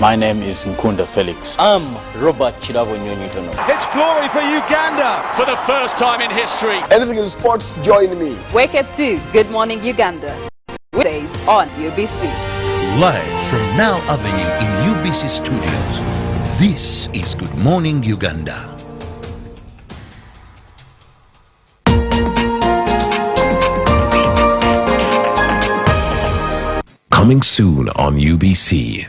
My name is Nkunda Felix. I'm Robert Chirabo Nyonyitono. It's glory for Uganda for the first time in history. Anything in sports, join me. Wake up to Good Morning Uganda. Weekdays on UBC. Live from Now Avenue in UBC Studios, this is Good Morning Uganda. Coming soon on UBC.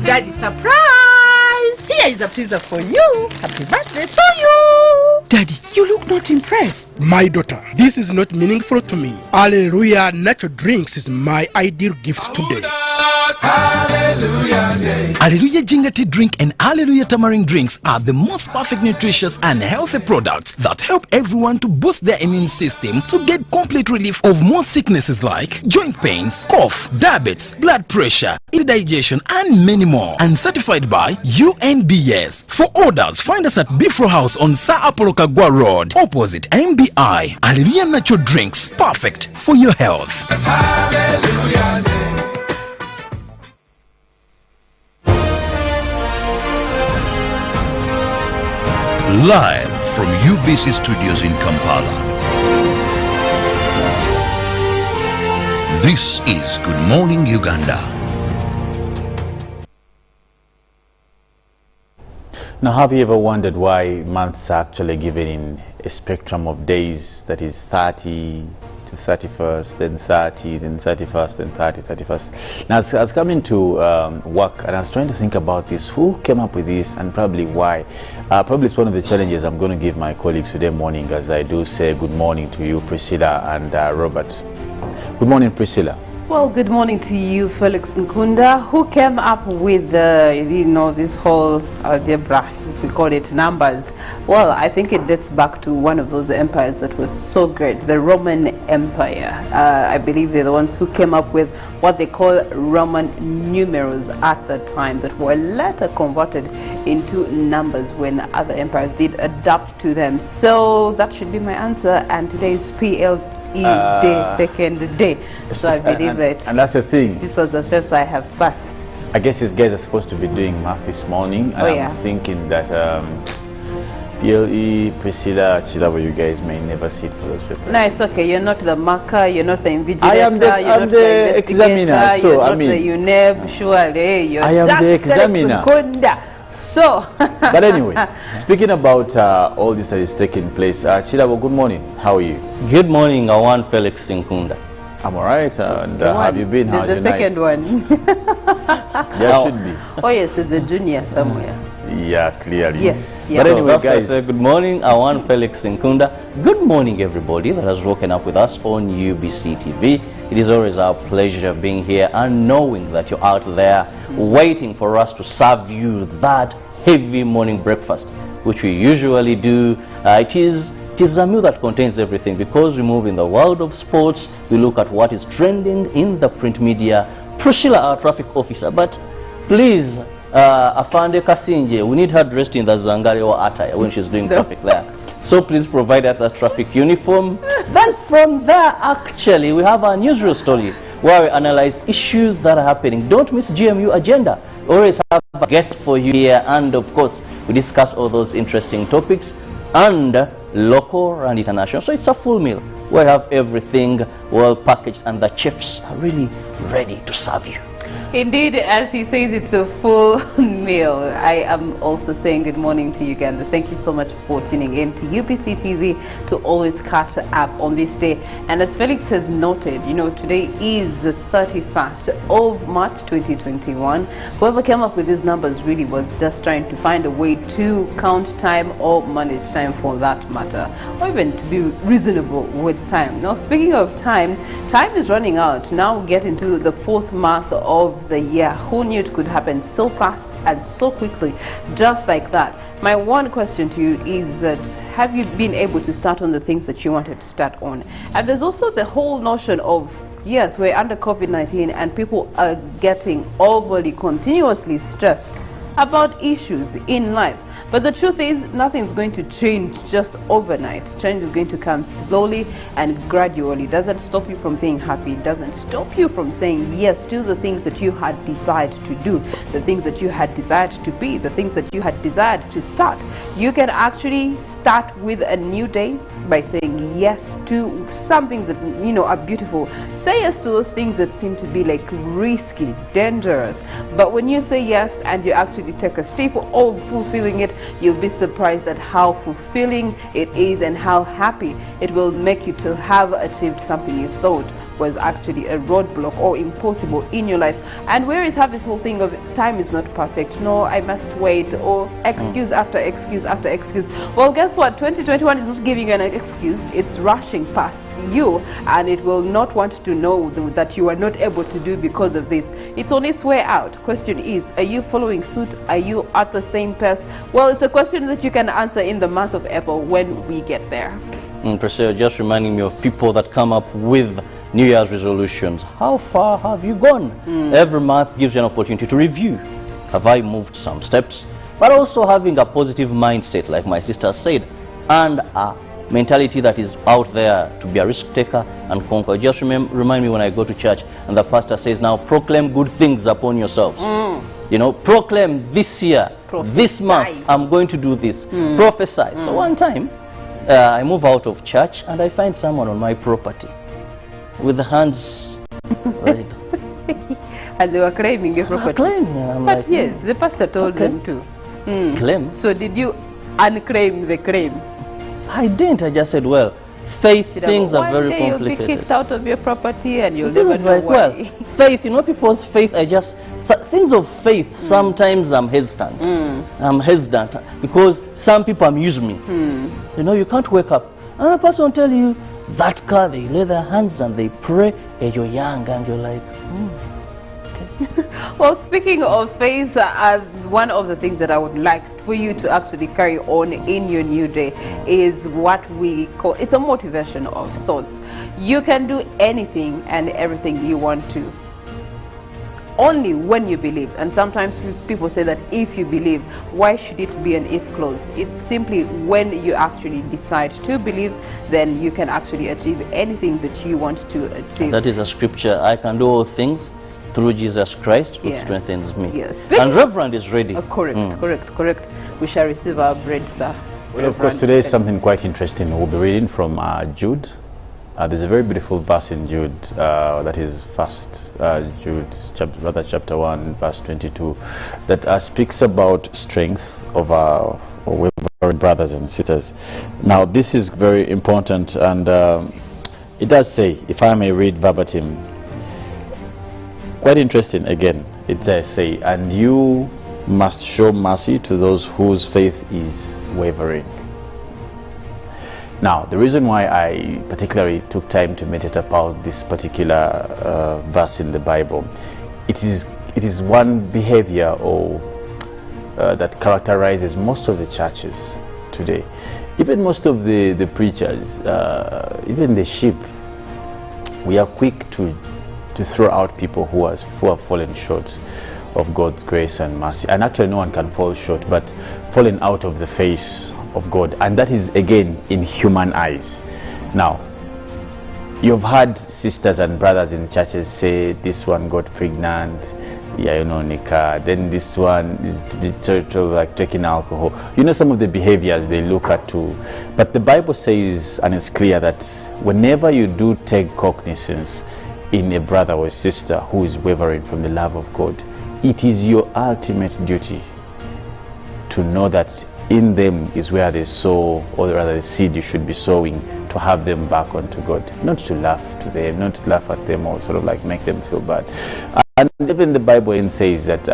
Daddy, surprise! Here is a pizza for you. Happy birthday to you. Daddy, you look not impressed. My daughter, this is not meaningful to me. Hallelujah Natural Drinks is my ideal gift today. Hallelujah Ginger Tea Drink and Hallelujah Tamarind Drinks are the most perfect, nutritious and healthy products that help everyone to boost their immune system to get complete relief of most sicknesses like joint pains, cough, diabetes, blood pressure, indigestion and many more, and certified by UNBS. For orders, find us at Bifro House on Sir Apollo Kagwa Road, opposite MBI. Hallelujah Natural Drinks, perfect for your health. Hallelujah. Live from UBC Studios in Kampala, this is Good Morning Uganda. Now, have you ever wondered why months are actually given in a spectrum of days, that is 30 to 31st, then 30, then 31st, then 30, 31st. Now, I was coming to work and I was trying to think about this. Who came up with this and probably why? Probably it's one of the challenges I'm going to give my colleagues today morning as I do say good morning to you, Priscilla and Robert. Good morning, Priscilla. Well, good morning to you, Felix Nkunda. Who came up with, this whole algebra, if we call it numbers? Well, I think it dates back to one of those empires that was so great, the Roman Empire. I believe they're the ones who came up with what they call Roman numerals at the time that were later converted into numbers when other empires did adapt to them. So that should be my answer, and today is day, second day. So I believe that. And that's the thing. This was the fifth I have passed. I guess these guys are supposed to be doing math this morning, and I'm thinking that PLE, Priscilla, Chilabo, you guys may never sit for those papers. No, it's okay. You're not the marker, you're not the invigilator, I am the examiner. So, you're not the UNEB, surely. You're I am the examiner. So, but anyway, speaking about all this that is taking place, Chilabo, good morning. How are you? Good morning, Awan Felix Nkunda. I'm alright. And have you been? How's the second one. There should be. Oh yes, there's a junior somewhere. Yeah, clearly. Yes. But anyway, guys, good morning. Awan Felix Nkunda. Good morning, everybody that has woken up with us on UBC TV. It is always our pleasure being here and knowing that you're out there waiting for us to serve you that heavy morning breakfast, which we usually do. It is a meal that contains everything, because we move in the world of sports. We look at what is trending in the print media. Priscilla, our traffic officer, but please, Afande Kasinje, we need her dressed in the Zangari or attire when she's doing traffic there. So please provide us the traffic uniform. Then from there, actually, we have our newsreel story where we analyze issues that are happening. Don't miss GMU Agenda. We always have a guest for you here, and of course, we discuss all those interesting topics, and local and international. So it's a full meal. We have everything well packaged, and the chefs are really ready to serve you. Indeed, as he says, it's a full meal. I am also saying good morning to Uganda. Thank you so much for tuning in to UBC TV to always catch up on this day. And as Felix has noted, you know, today is the 31st of March 2021. Whoever came up with these numbers really was just trying to find a way to count time or manage time for that matter, or even to be reasonable with time. Now, speaking of time, time is running out. Now we get into the 4th month of the year. Who knew it could happen so fast and so quickly, just like that? My one question to you is that, have you been able to start on the things that you wanted to start on? And there's also the whole notion of, yes, we're under COVID-19 and people are getting overly continuously stressed about issues in life. But the truth is, nothing's going to change just overnight. Change is going to come slowly and gradually. It doesn't stop you from being happy. It doesn't stop you from saying yes to the things that you had desired to do, the things that you had desired to be, the things that you had desired to start. You can actually start with a new day by saying yes to some things that, you know, are beautiful. Say yes to those things that seem to be like risky, dangerous. But when you say yes and you actually take a step of fulfilling it, you'll be surprised at how fulfilling it is and how happy it will make you to have achieved something you thought was actually a roadblock or impossible in your life. And where is have this whole thing of time is not perfect, no, I must wait, or excuse after excuse after excuse. Well, guess what? 2021 is not giving you an excuse. It's rushing past you, and it will not want to know that you are not able to do because of this. It's on its way out. Question is, are you following suit? Are you at the same pace? Well, it's a question that you can answer in the month of April when we get there. Priscilla, just reminding me of people that come up with New Year's resolutions. How far have you gone? Every month gives you an opportunity to review. Have I moved some steps? But also having a positive mindset, like my sister said, and a mentality that is out there to be a risk taker and conquer. Just remind me when I go to church and the pastor says, now proclaim good things upon yourselves. You know, proclaim this year, this month, I'm going to do this. Prophesy. So one time, I move out of church and I find someone on my property with the hands right. And they were claiming a property. But like, yes, the pastor told them to. Claim? So did you unclaim the claim? I didn't. I just said, well, faith things are very complicated. You'll be kicked out of your property and you'll never know like, why. Well, faith, you know, people's faith, things of faith, sometimes I'm hesitant. I'm hesitant because some people amuse me. You know, you can't wake up and a person will tell you, that car, they lay their hands and they pray, and you're young and you're like, okay. Well, speaking of faith, one of the things that I would like for you to actually carry on in your new day is what we call, it's a motivation of sorts. You can do anything and everything you want to, only when you believe. And sometimes people say that if you believe, why should it be an if clause? It's simply when you actually decide to believe, then you can actually achieve anything that you want to achieve. That is a scripture. I can do all things through Jesus Christ who strengthens me. Yes. And Reverend is ready. Correct. We shall receive our bread, sir. Well, of course, today is something quite interesting. We'll be reading from Jude. There's a very beautiful verse in Jude, that is Jude, chapter 1, verse 22, that speaks about strength of our brothers and sisters. Now, this is very important, and it does say, if I may read verbatim, quite interesting again, it does say, and you must show mercy to those whose faith is wavering. Now, the reason why I particularly took time to meditate about this particular verse in the Bible, it is one behavior or that characterizes most of the churches today. Even most of the preachers, even the sheep, we are quick to throw out people who have fallen short of God's grace and mercy. And actually no one can fall short, but fallen out of the face of God, and that is again in human eyes. Now, you've had sisters and brothers in churches say this one got pregnant, yeah, you know, Nika, then this one is like taking alcohol. You know, some of the behaviors they look at too. But the Bible says, and it's clear, that whenever you do take cognizance, in a brother or a sister who is wavering from the love of God, it is your ultimate duty to know that in them is where they sow, or rather the seed you should be sowing, to have them back onto God, not to laugh to them, not to laugh at them or sort of like make them feel bad. And even the Bible says that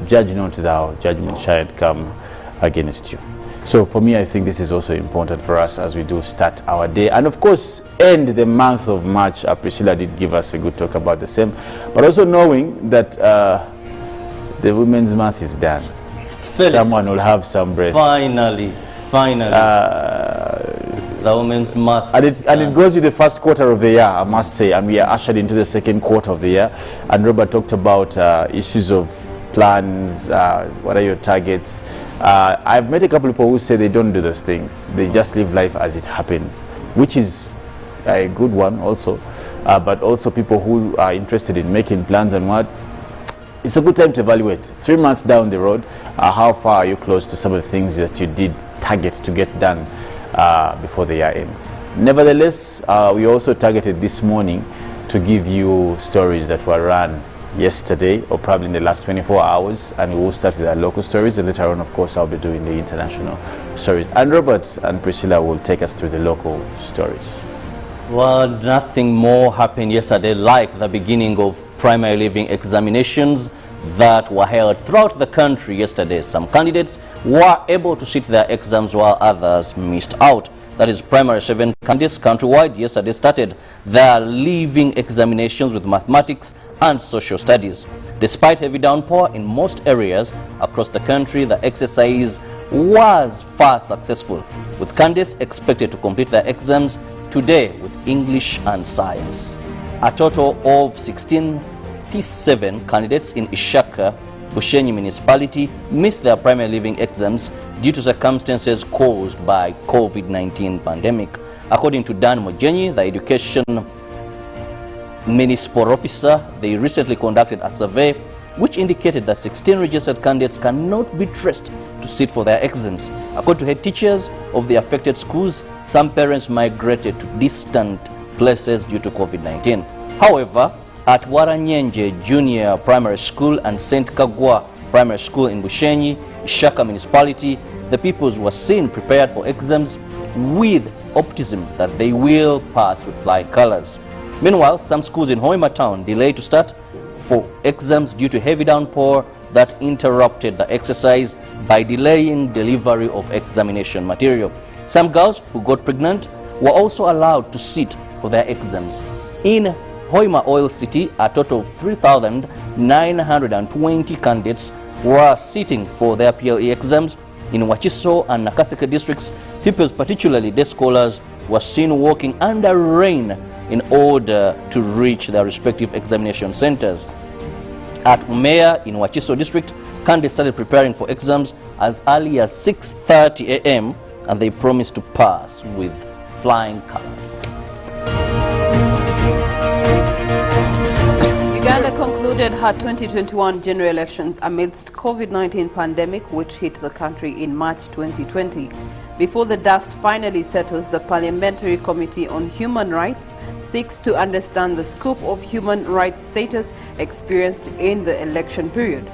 judge not thou, judgment shall come against you. So for me, I think this is also important for us as we do start our day, and of course end the month of March. Priscilla did give us a good talk about the same, but also knowing that the Women's Month is done. Felix, someone will have some breath. Finally. The Women's Month. And it goes with the first quarter of the year, I must say, and we are ushered into the second quarter of the year. And Robert talked about issues of plans, what are your targets. I've met a couple of people who say they don't do those things. They just live life as it happens, which is a good one also. But also people who are interested in making plans and what. It's a good time to evaluate. 3 months down the road, how far are you close to some of the things that you did target to get done before the year ends. Nevertheless, we also targeted this morning to give you stories that were run yesterday or probably in the last 24 hours, and we will start with our local stories, and later on, of course, I'll be doing the international stories. And Robert and Priscilla will take us through the local stories. Well, nothing more happened yesterday like the beginning of primary leaving examinations that were held throughout the country yesterday. Some candidates were able to sit their exams while others missed out. That is, primary 7 candidates countrywide yesterday started their leaving examinations with mathematics and social studies. Despite heavy downpour in most areas across the country, the exercise was far successful, with candidates expected to complete their exams today with English and science. A total of 16 P7 candidates in Ishaka, Bushenyi municipality missed their primary leaving exams due to circumstances caused by COVID-19 pandemic. According to Dan Mojenyi, the education municipal officer, they recently conducted a survey which indicated that 16 registered candidates cannot be traced to sit for their exams. According to head teachers of the affected schools, some parents migrated to distant places due to COVID-19. However, at Waranyenje Junior Primary School and St. Kagwa Primary School in Bushenyi, Ishaka municipality, the pupils were seen prepared for exams with optimism that they will pass with flying colors. Meanwhile, some schools in Hoima town delayed to start for exams due to heavy downpour that interrupted the exercise by delaying delivery of examination material. Some girls who got pregnant were also allowed to sit for their exams. In Hoima Oil City, a total of 3,920 candidates were sitting for their PLE exams. In Wachiso and Nakaseke districts, pupils, particularly day scholars, were seen walking under rain in order to reach their respective examination centers. At Umea in Wachiso district, candidates started preparing for exams as early as 6:30 a.m. and they promised to pass with flying colors. Uganda concluded her 2021 general elections amidst COVID-19 pandemic, which hit the country in March 2020. Before the dust finally settles, the Parliamentary Committee on Human Rights seeks to understand the scope of human rights status experienced in the election period.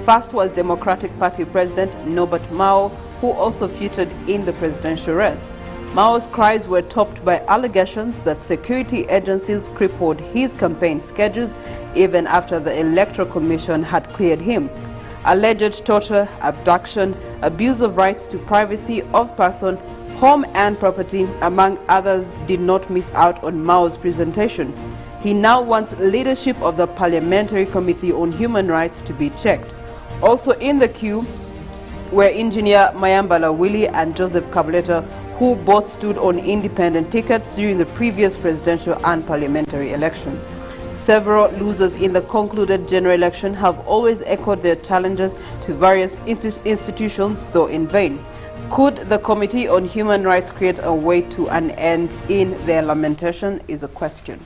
First was Democratic Party President Norbert Mao, who also featured in the presidential race. Mao's cries were topped by allegations that security agencies crippled his campaign schedules even after the Electoral Commission had cleared him. Alleged torture, abduction, abuse of rights to privacy of person, home and property, among others, did not miss out on Mao's presentation. He now wants leadership of the Parliamentary Committee on Human Rights to be checked. Also in the queue were Engineer Mayambala Willie and Joseph Kabuleta, who both stood on independent tickets during the previous presidential and parliamentary elections. Several losers in the concluded general election have always echoed their challenges to various institutions, though in vain. Could the Committee on Human Rights create a way to an end in their lamentation is a question.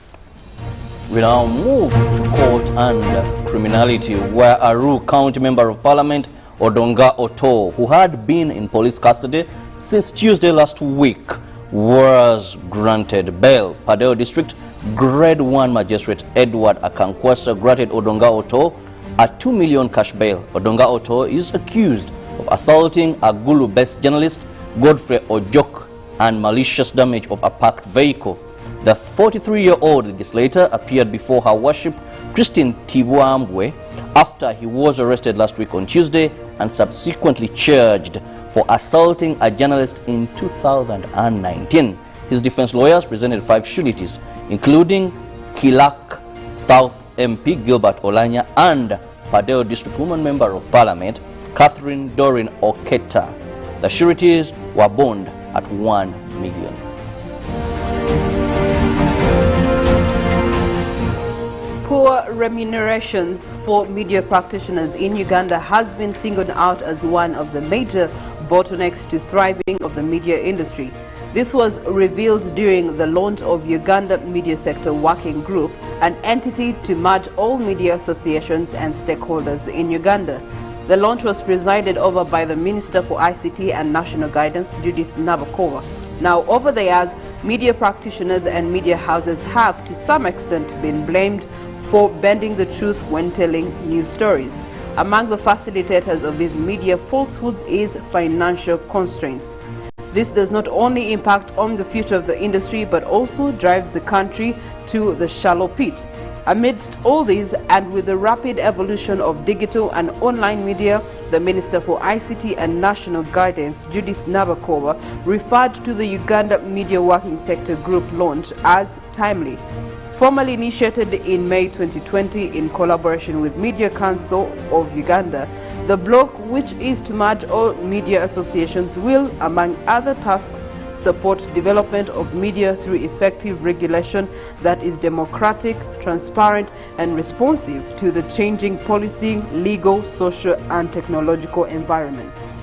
We now move to court and criminality, where Aru County Member of Parliament Odonga Oto, who had been in police custody since Tuesday last week, was granted bail. Padeo District Grade 1 Magistrate Edward Akankwasa granted Odonga Oto a 2 million cash bail. Odonga Oto is accused of assaulting a Gulu-based journalist, Godfrey Ojok, and malicious damage of a parked vehicle. The 43-year-old legislator appeared before Her Worship Christine Tibwambwe after he was arrested last week on Tuesday and subsequently charged for assaulting a journalist in 2019. His defense lawyers presented 5 sureties, including Kilak South MP Gilbert Olanya and Padeo District Woman Member of Parliament Catherine Doreen Oketa. The sureties were bond at 1 million. Poor remunerations for media practitioners in Uganda has been singled out as one of the major bottlenecks to thriving of the media industry. This was revealed during the launch of Uganda Media Sector Working Group, an entity to merge all media associations and stakeholders in Uganda. The launch was presided over by the Minister for ICT and National Guidance, Judith Nabakova. Now, over the years, media practitioners and media houses have, to some extent, been blamed for bending the truth when telling news stories. Among the facilitators of these media falsehoods is financial constraints. This does not only impact on the future of the industry, but also drives the country to the shallow pit. Amidst all these, and with the rapid evolution of digital and online media, the Minister for ICT and National Guidance, Judith Nabakova, referred to the Uganda Media Working Sector Group launch as timely. Formally initiated in May 2020 in collaboration with Media Council of Uganda, the bloc, which is to merge all media associations, will, among other tasks, support development of media through effective regulation that is democratic, transparent, and responsive to the changing policy, legal, social, and technological environments.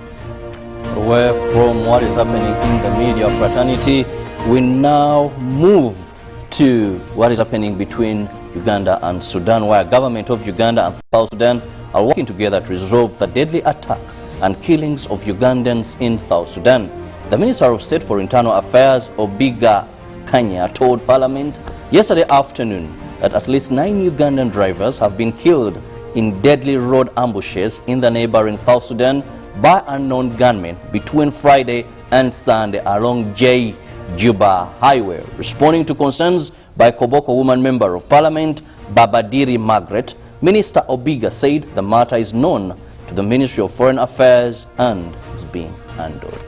Away from what is happening in the media fraternity, we now move to what is happening between Uganda and Sudan, where government of Uganda and South Sudan are working together to resolve the deadly attack and killings of Ugandans in South Sudan. The Minister of State for Internal Affairs, Obiga Kanya, told Parliament yesterday afternoon that at least 9 Ugandan drivers have been killed in deadly road ambushes in the neighboring South Sudan by unknown gunmen between Friday and Sunday along Juba Highway. Responding to concerns by Koboko Woman Member of Parliament, Babadiri Margaret, Minister Obiga said the matter is known to the Ministry of Foreign Affairs and is being handled.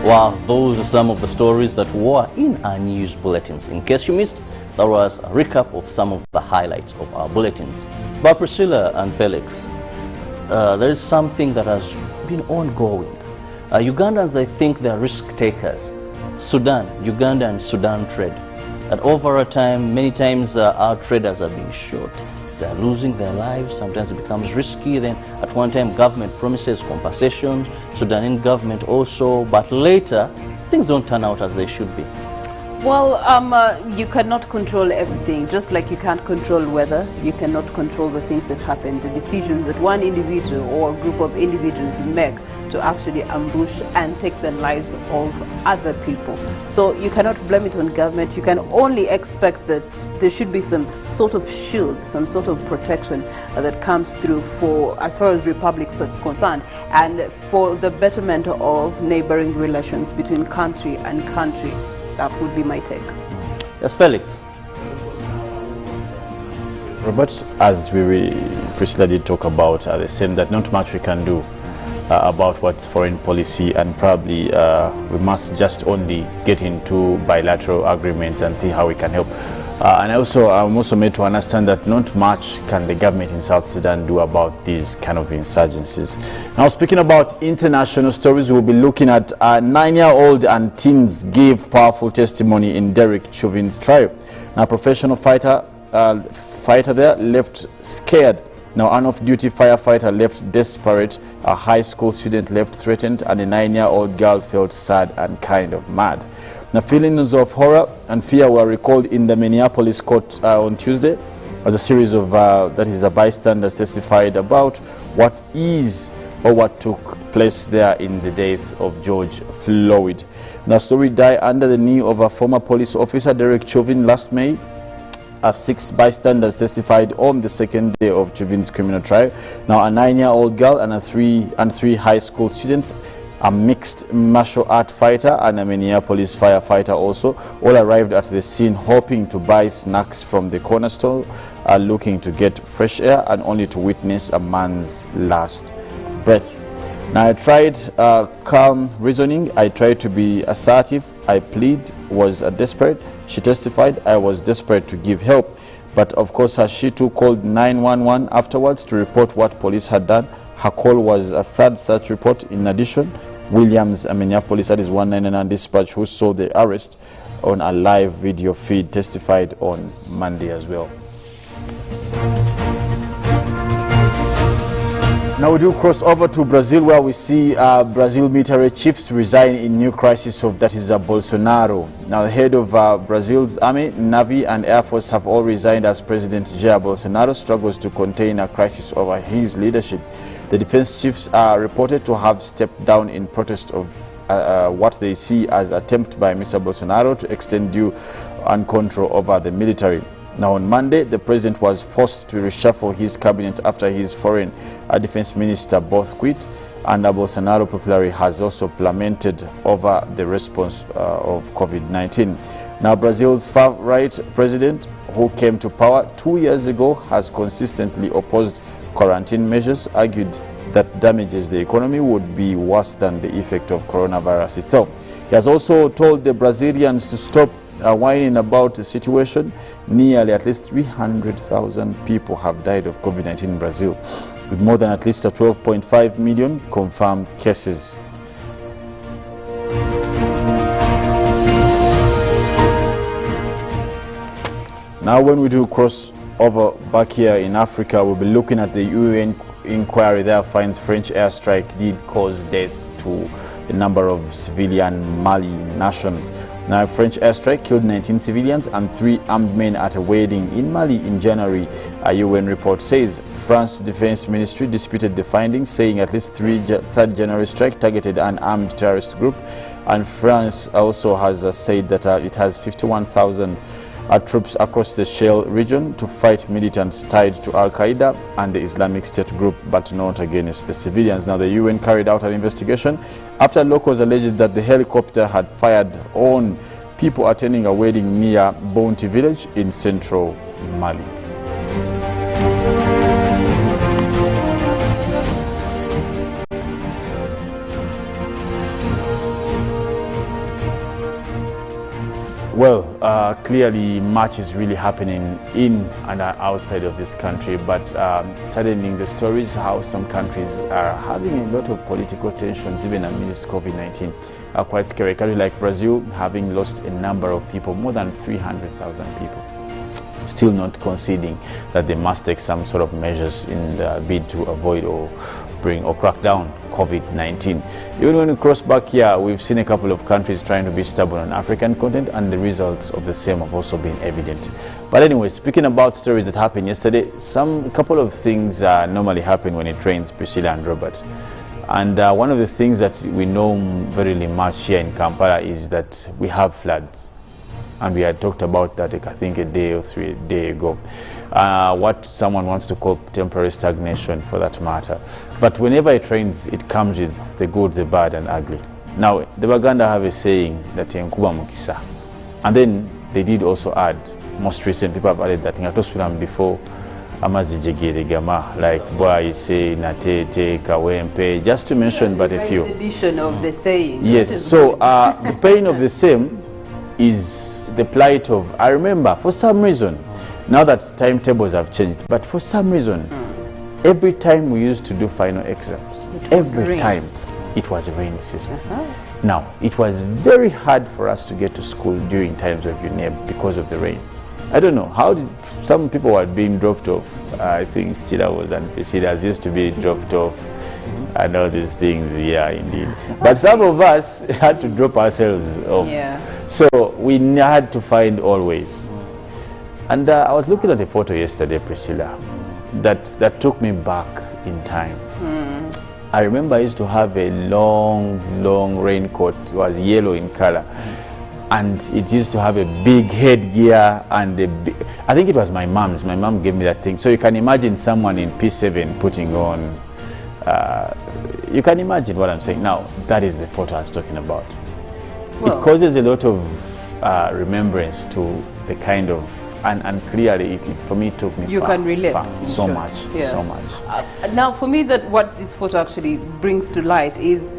Well, those are some of the stories that were in our news bulletins. In case you missed, that was a recap of some of the highlights of our bulletins. But Priscilla and Felix, there is something that has been ongoing. Ugandans, I think, they are risk takers. Uganda and Sudan trade. And over a time, many times our traders are being shot. They are losing their lives. Sometimes it becomes risky. Then at one time, government promises compensation, Sudanese government also, but later things don't turn out as they should be. Well, you cannot control everything. Just like you can't control weather, you cannot control the things that happen, the decisions that one individual or a group of individuals make to actually ambush and take the lives of other people. So you cannot blame it on government. You can only expect that there should be some sort of shield, some sort of protection that comes through for, as far as republics are concerned, and for the betterment of neighboring relations between country and country. That would be my take. Yes, Felix. Robert, as Priscilla did talk about, the same that not much we can do about what's foreign policy, and probably we must just only get into bilateral agreements and see how we can help. And I'm also made to understand that not much can the government in South Sudan do about these kind of insurgencies. Now, speaking about international stories, we'll be looking at a 9-year-old and teens gave powerful testimony in Derek Chauvin's trial. Now, a professional fighter there left scared. Now, an off-duty firefighter left desperate, a high school student left threatened, and a 9-year-old girl felt sad and kind of mad. Now, feelings of horror and fear were recalled in the Minneapolis court on Tuesday as a series of, bystanders testified about what took place there in the death of George Floyd. The story died under the knee of a former police officer, Derek Chauvin, last May, as 6 bystanders testified on the second day of Chauvin's criminal trial. Now, a 9-year-old girl and three high school students, a mixed martial art fighter and a Minneapolis firefighter also, all arrived at the scene hoping to buy snacks from the corner store, looking to get fresh air, and only to witness a man's last breath. Now, I tried calm reasoning. I tried to be assertive. I plead, was desperate. She testified, I was desperate to give help. But of course, she too called 911 afterwards to report what police had done. Her call was a third such report. In addition, Williams, Minneapolis, that is 199 dispatch, who saw the arrest on a live video feed, testified on Monday as well. Now we do cross over to Brazil, where we see Brazil military chiefs resign in new crisis of, that is, Bolsonaro. Now the head of Brazil's army, navy and air force have all resigned as President Jair Bolsonaro struggles to contain a crisis over his leadership. The defense chiefs are reported to have stepped down in protest of what they see as attempt by Mr. Bolsonaro to extend due and control over the military. Now, on Monday, the president was forced to reshuffle his cabinet after his foreign defense minister both quit, and Bolsonaro popularly has also lamented over the response of COVID-19. Now, Brazil's far-right president, who came to power 2 years ago, has consistently opposed quarantine measures, argued that damages the economy would be worse than the effect of coronavirus itself. He has also told the Brazilians to stop whining about the situation. Nearly at least 300,000 people have died of COVID-19 in Brazil, with more than at least 12.5 million confirmed cases. Now, when we do cross over back here in Africa, we'll be looking at the UN inquiry there finds French airstrike did cause death to a number of civilian Mali nationals. Now, a French airstrike killed 19 civilians and 3 armed men at a wedding in Mali in January. A UN report says France's defense ministry disputed the findings, saying at least 3rd January strike targeted an armed terrorist group. And France also has said that it has 51,000 troops across the Sahel region to fight militants tied to Al-Qaeda and the Islamic State group, but not against the civilians. Now, the UN carried out an investigation after locals alleged that the helicopter had fired on people attending a wedding near Bounty village in central Mali. Well, clearly much is really happening in and outside of this country, but saddening the stories how some countries are having a lot of political tensions even amidst COVID-19 are quite scary. A country like Brazil having lost a number of people, more than 300,000 people, still not conceding that they must take some sort of measures in the bid to avoid or bring or crack down COVID-19. Even when we cross back here, we've seen a couple of countries trying to be stubborn on African content, and the results of the same have also been evident. But anyway, speaking about stories that happened yesterday, a couple of things normally happen when it rains, Priscilla and Robert. And one of the things that we know very much here in Kampala is that we have floods. And we had talked about that, I think, a day or 3 days ago. What someone wants to call temporary stagnation, for that matter. But whenever it rains, it comes with the good, the bad, and ugly. Now, the Uganda have a saying that Nkuba Mukisa. And then they did also add, most recent people have added that in before Amazijegirigama, like boy say Natete, Kawempe, just to mention but a few. Edition of the saying. Yes, so the pain of the same is the plight of, I remember, for some reason, now that timetables have changed, but for some reason, every time we used to do final exams, every time it was rainy season. Now, it was very hard for us to get to school during times of UNEB because of the rain. I don't know, how did some people were being dropped off? I think Chida was and Priscilla's used to be dropped off and all these things, yeah, indeed. But some of us had to drop ourselves off. Yeah. So we had to find all ways. And I was looking at a photo yesterday, Priscilla, that took me back in time. I remember I used to have a long raincoat. It was yellow in color. And it used to have a big headgear and I think it was my mom's. My mom gave me that thing. So you can imagine someone in P7 putting on, you can imagine what I'm saying. Now, that is the photo I was talking about. Well, it causes a lot of remembrance to the kind of, and clearly for me it took me you can relate so much, so much. Now for me, that what this photo actually brings to light is,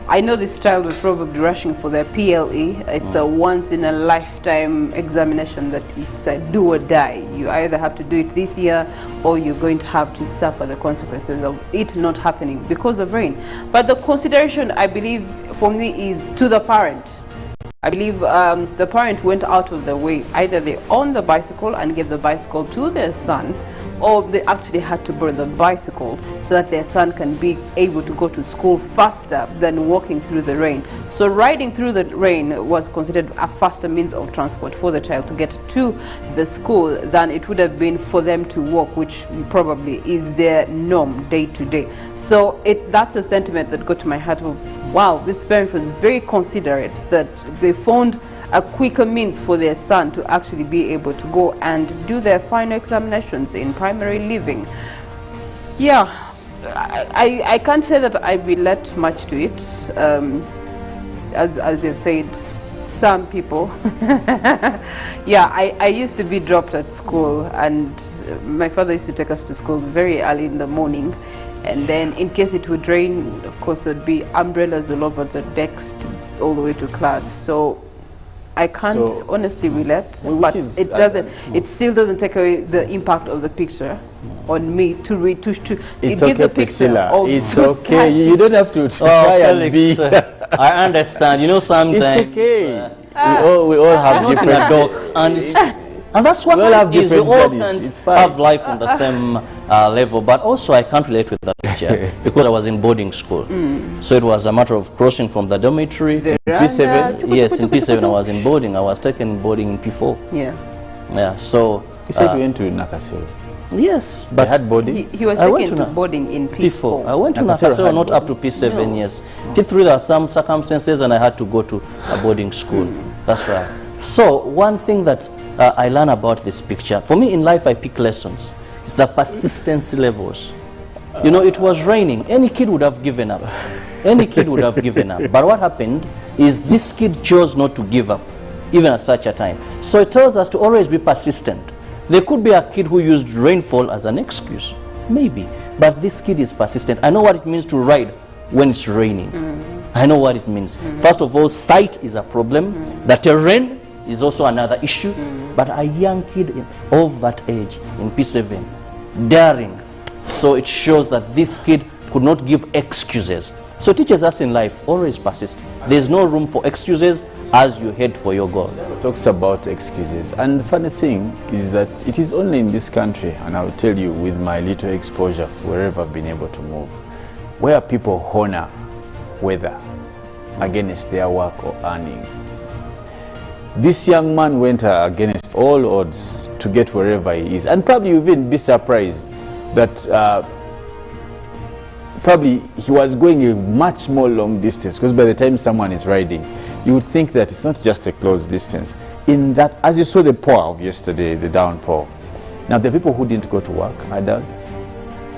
I know this child was probably rushing for their PLE. It's a once in a lifetime examination that it's a do or die. You either have to do it this year or you're going to have to suffer the consequences of it not happening because of rain. But the consideration, I believe, for me is to the parent. I believe the parent went out of the way. Either they owned the bicycle and gave the bicycle to their son, or they actually had to borrow the bicycle so that their son can be able to go to school faster than walking through the rain. So riding through the rain was considered a faster means of transport for the child to get to the school than it would have been for them to walk, which probably is their norm day to day. So that's a sentiment that got to my heart of, wow, this parent was very considerate that they found a quicker means for their son to actually be able to go and do their final examinations in primary living. Yeah, I can't say that I relate much to it. As you've said, some people. Yeah, I used to be dropped at school, and my father used to take us to school very early in the morning. And then in case it would rain, of course, there'd be umbrellas all over the decks all the way to class. So I can't honestly relate, but it doesn't. It still doesn't take away the impact of the picture on me to read. It gives okay, a picture of it's society. okay. You don't have to try and be. I understand. You know, sometimes it's okay. We all have different dogs, and that's what we all can't have life on the same level. But also, I can't relate with that picture because I was in boarding school. So it was a matter of crossing from the dormitory. P7? Yes, in P7 I was in boarding. I was taken boarding in P4. Yeah. Yeah, so... You said you went to Nakasero? Yes, but... They had boarding? He was taken to boarding in P4. I went to Nakasero, not up to P7, yes. P3 there are some circumstances and I had to go to a boarding school. That's right. So, one thing that I learned about this picture, for me in life I pick lessons. It's the persistency levels. You know, it was raining. Any kid would have given up. Any kid would have given up. But what happened is this kid chose not to give up, even at such a time. So it tells us to always be persistent. There could be a kid who used rainfall as an excuse, maybe. But this kid is persistent. I know what it means to ride when it's raining. I know what it means. First of all, sight is a problem. The terrain is also another issue. But a young kid of that age, in P7, daring. So it shows that this kid could not give excuses. So it teaches us in life, always persist. There's no room for excuses as you head for your goal. It talks about excuses. And the funny thing is that it is only in this country, and I'll tell you with my little exposure wherever I've been able to move, where people honor weather against their work or earning. This young man went against all odds to get wherever he is. And probably you'll even be surprised that probably he was going a much more long distance, because by the time someone is riding, you would think that it's not just a close distance. In that, as you saw the pour of yesterday, the downpour. Now, the people who didn't go to work, adults,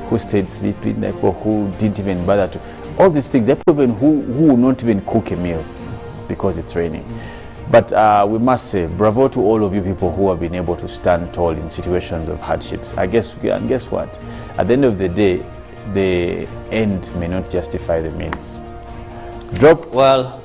who stayed sleeping, the people who didn't even bother to, all these things, the people who will not even cook a meal because it's raining. But we must say, bravo to all of you people who have been able to stand tall in situations of hardships. And guess what? At the end of the day, the end may not justify the means. Drop,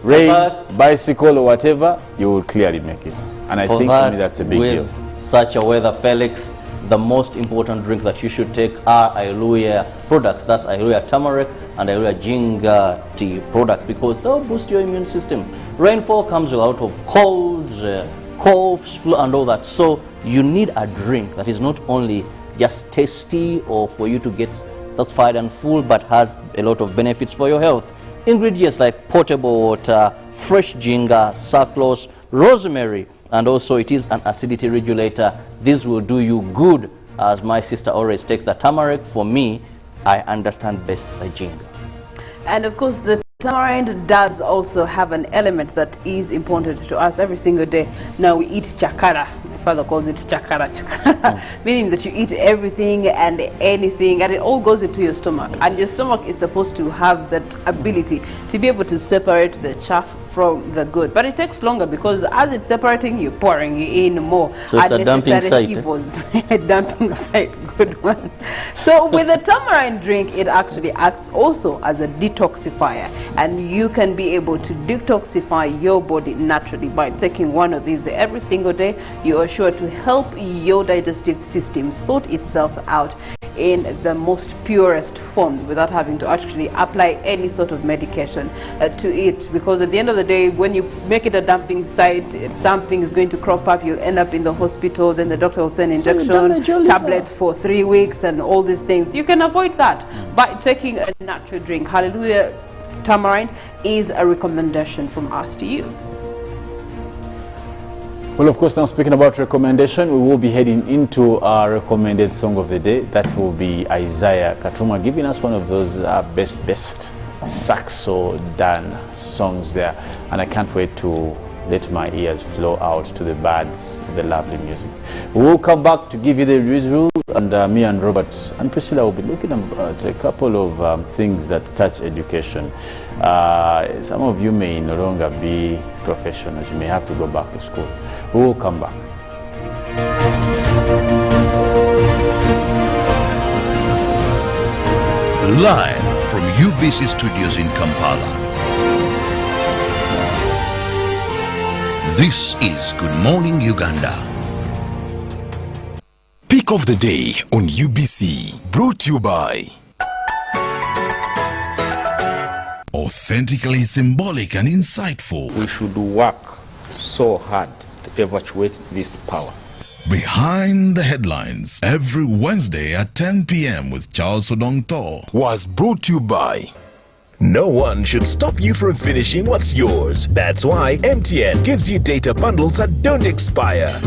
rain, bicycle or whatever, you will clearly make it. And I think for me that's a big deal. Such a weather, Felix, the most important drink that you should take are Hallelujah products. That's Hallelujah turmeric and Hallelujah ginger tea products, because they'll boost your immune system. Rainfall comes with a lot of colds, coughs, flu and all that. So you need a drink that is not only just tasty or for you to get satisfied and full, but has a lot of benefits for your health. Ingredients like potable water, fresh ginger, sucrose, rosemary, and also it is an acidity regulator. This will do you good, as my sister always takes the turmeric. For me, I understand best the ginger. And of course, the tamarind does also have an element that is important to us every single day. Now we eat chakara. My father calls it chakara, meaning that you eat everything and anything, and it all goes into your stomach. And your stomach is supposed to have that ability to be able to separate the chaff from the good, but it takes longer because as it's separating, you're pouring in more. So it's a dumping site. A dumping site, good one. So with the tamarind drink, it actually acts also as a detoxifier, and you can be able to detoxify your body naturally by taking one of these every single day. You are sure to help your digestive system sort itself out in the most purest form without having to actually apply any sort of medication to it, because at the end of the day, when you make it a dumping site, if something is going to crop up, you'll end up in the hospital, then the doctor will send injection tablets for 3 weeks and all these things. You can avoid that by taking a natural drink. Hallelujah Tamarind is a recommendation from us to you. Well, of course, now speaking about recommendation, we will be heading into our recommended song of the day. That will be Isaiah Katuma giving us one of those best saxo done songs there. And I can't wait to let my ears flow out to the birds, the lovely music. We will come back to give you the rule, and me and Robert and Priscilla will be looking at a couple of things that touch education. Some of you may no longer be professionals. You may have to go back to school. We will come back. Live from UBC Studios in Kampala. This is Good Morning Uganda. Pick of the day on UBC, brought to you by Authentically symbolic and insightful. We should work so hard to evacuate this power. Behind the Headlines, every Wednesday at 10 p.m. with Charles Odongto. Was brought to you by No one should stop you from finishing what's yours. That's why MTN gives you data bundles that don't expire.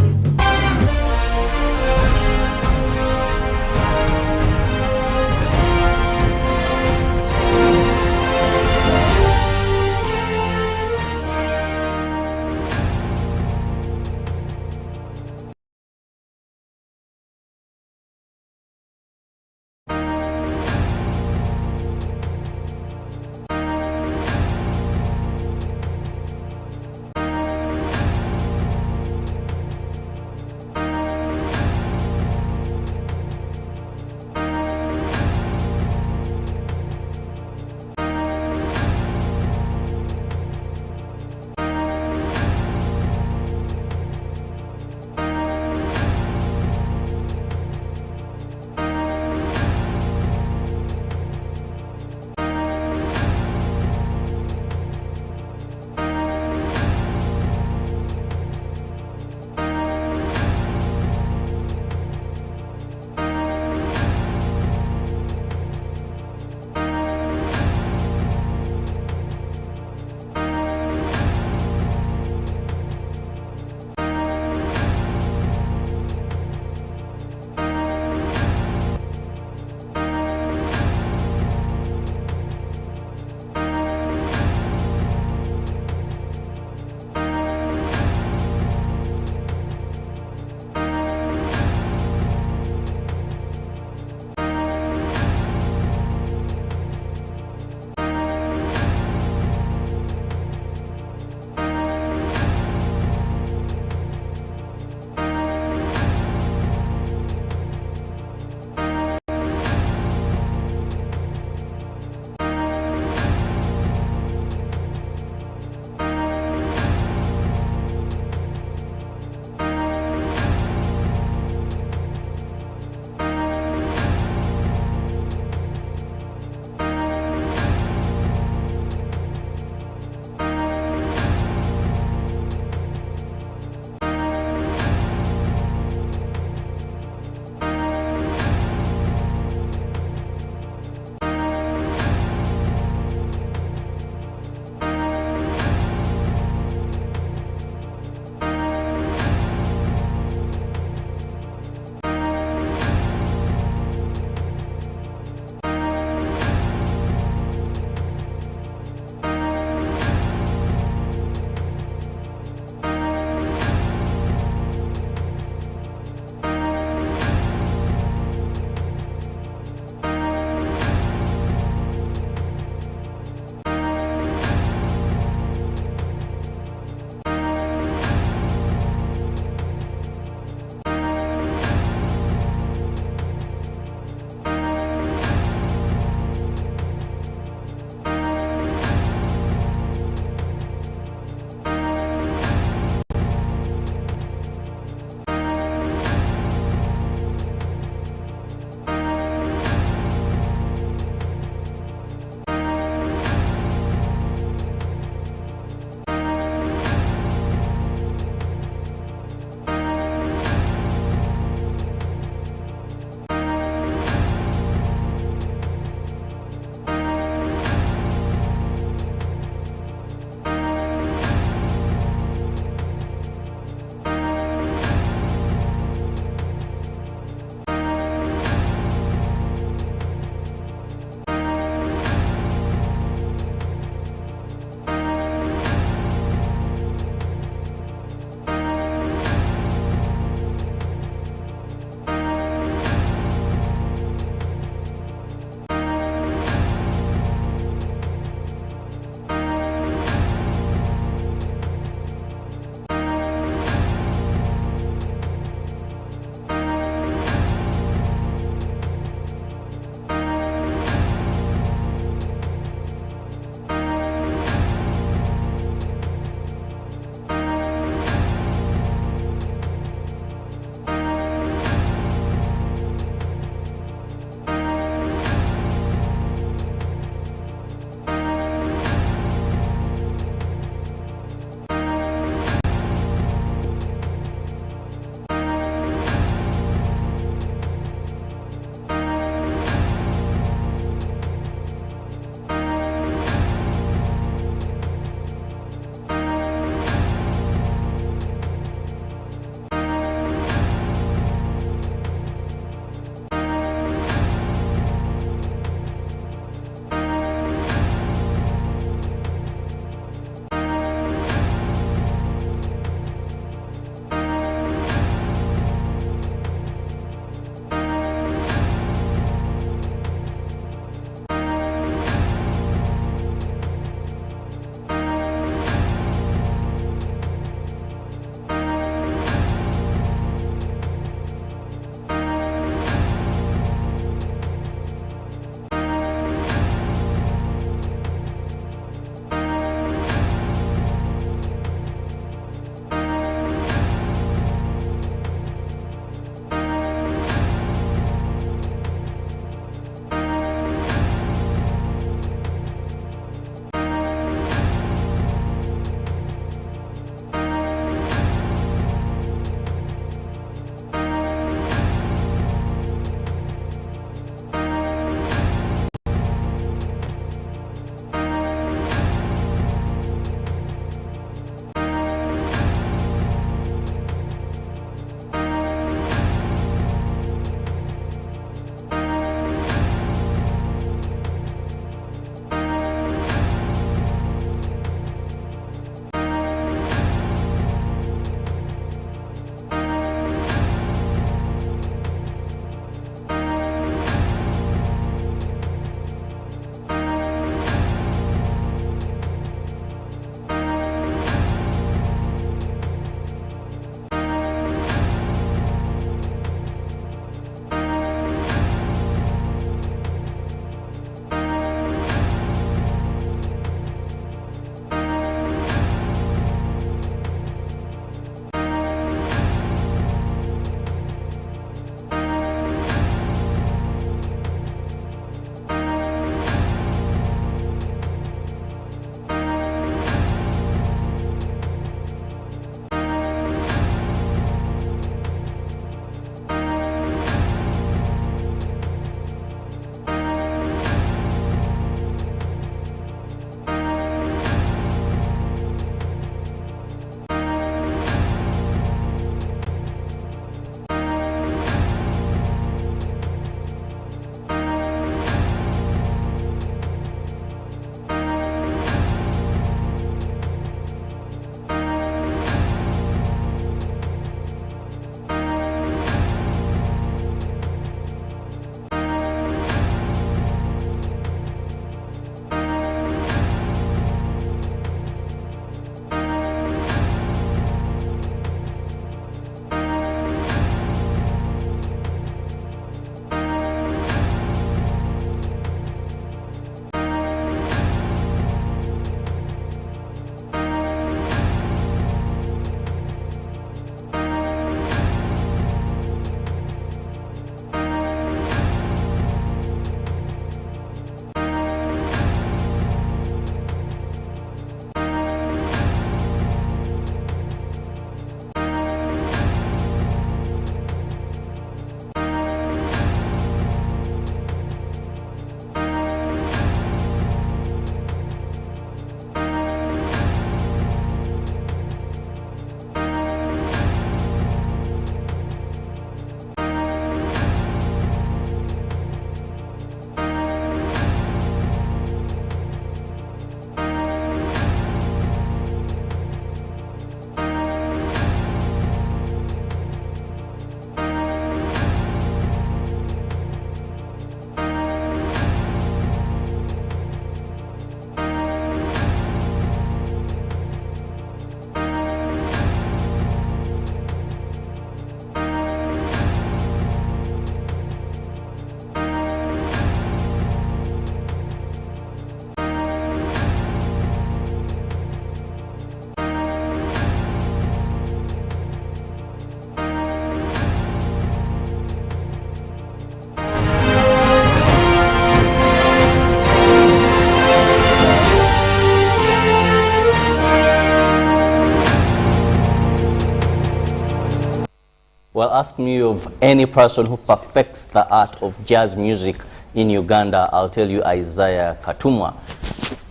Well, ask me of any person who perfects the art of jazz music in Uganda, I'll tell you Isaiah Katumwa.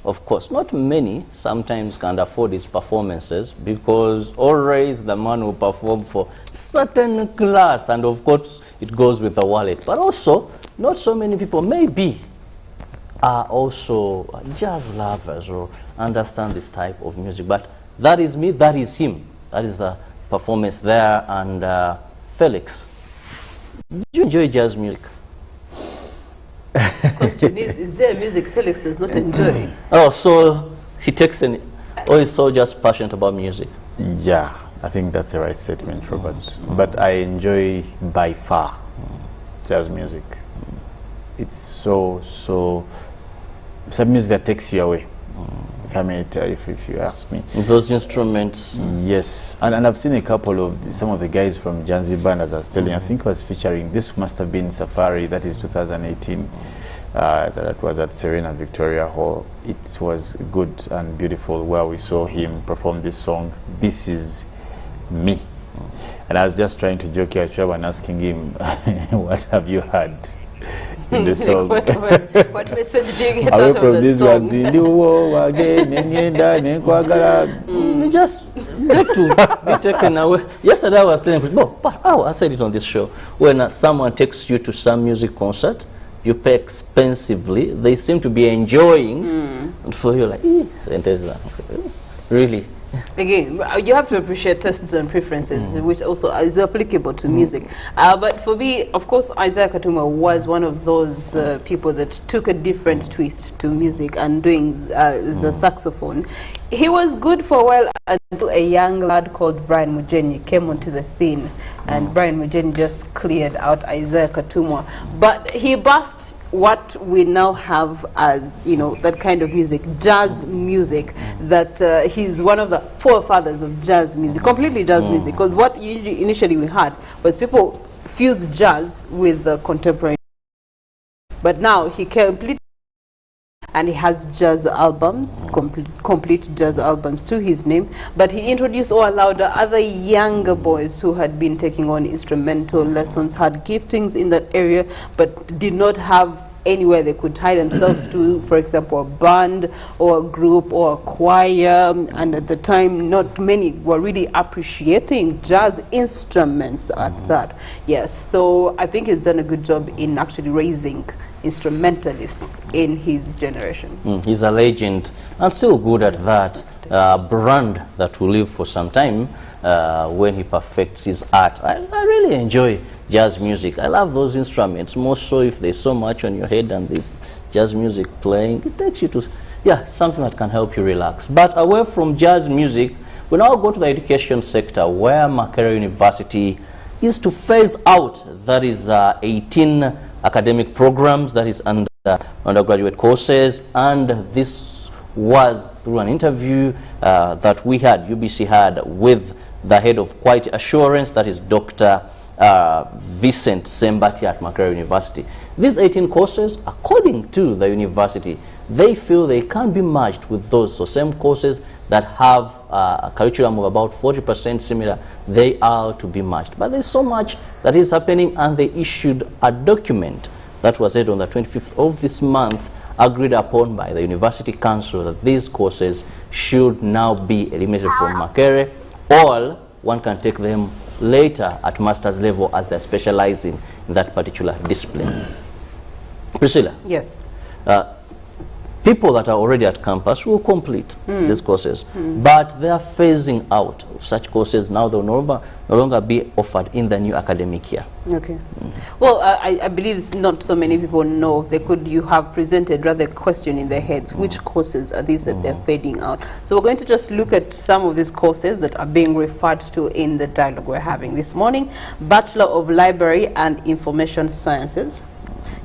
Of course, not many sometimes can afford his performances because always the man will perform for certain class, and of course it goes with the wallet. But also, not so many people maybe are also jazz lovers or understand this type of music. But that is me, that is him. That is the performance there. And Felix, do you enjoy jazz music? Question is there music Felix does not enjoy? Oh, so he takes an, or is so just passionate about music? Yeah, I think that's the right statement, Robert. But I enjoy by far jazz music. It's so some music that takes you away. If I may tell, if you ask me. Those instruments. Yes, and I've seen a couple of some of the guys from Zanzibar, as I was telling. I think was featuring. This must have been Safari. That is 2018. That was at Serena Victoria Hall. It was good and beautiful where we saw him perform this song. This is me. And I was just trying to joke here and asking him, "What have you heard in the song?" what message do you get away out from of the this song? We just get to be taken away. Yesterday I was telling people, I said it on this show, when someone takes you to some music concert, you pay expensively, they seem to be enjoying, and for you like, really? Again, you have to appreciate tastes and preferences, which also is applicable to music. But for me, of course, Isaiah Katumwa was one of those people that took a different twist to music and doing the saxophone. He was good for a while until a young lad called Brian Mujenyi came onto the scene, and Brian Mujenyi just cleared out Isaiah Katumwa. But he birthed what we now have as, you know, that kind of music, jazz music, that he's one of the forefathers of jazz music, completely jazz music, because what initially we had was people fuse jazz with contemporary, but now he completely, and he has jazz albums, complete jazz albums to his name, but he introduced or allowed other younger boys who had been taking on instrumental lessons, had giftings in that area, but did not have anywhere they could tie themselves to, for example, a band or a group or a choir. And at the time, not many were really appreciating jazz instruments at that. Yes, so I think he's done a good job in actually raising instrumentalists in his generation. He's a legend and still good at that. Brand that will live for some time when he perfects his art. I really enjoy jazz music. I love those instruments, more so if there's so much on your head and this jazz music playing. It takes you to, something that can help you relax. But away from jazz music, we now go to the education sector, where Makerere University is to phase out, that is 18 academic programs, that is undergraduate courses, and this was through an interview that we had, UBC had, with the head of quality assurance, that is Dr. Vincent Sembati at Makerere University. These 18 courses, according to the university, they feel they can be merged with those. So same courses that have a curriculum of about 40% similar, they are to be merged. But there's so much that is happening, and they issued a document that was said on the 25th of this month, agreed upon by the University Council, that these courses should now be eliminated from Makerere, or one can take them later at master's level as they're specializing in that particular discipline. Priscilla? Yes. People that are already at campus will complete these courses, but they are phasing out of such courses. Now they'll no longer be offered in the new academic year. Okay. Well, I believe not so many people know. You have presented rather a question in their heads, which courses are these that they're fading out. So we're going to just look at some of these courses that are being referred to in the dialogue we're having this morning. Bachelor of Library and Information Sciences.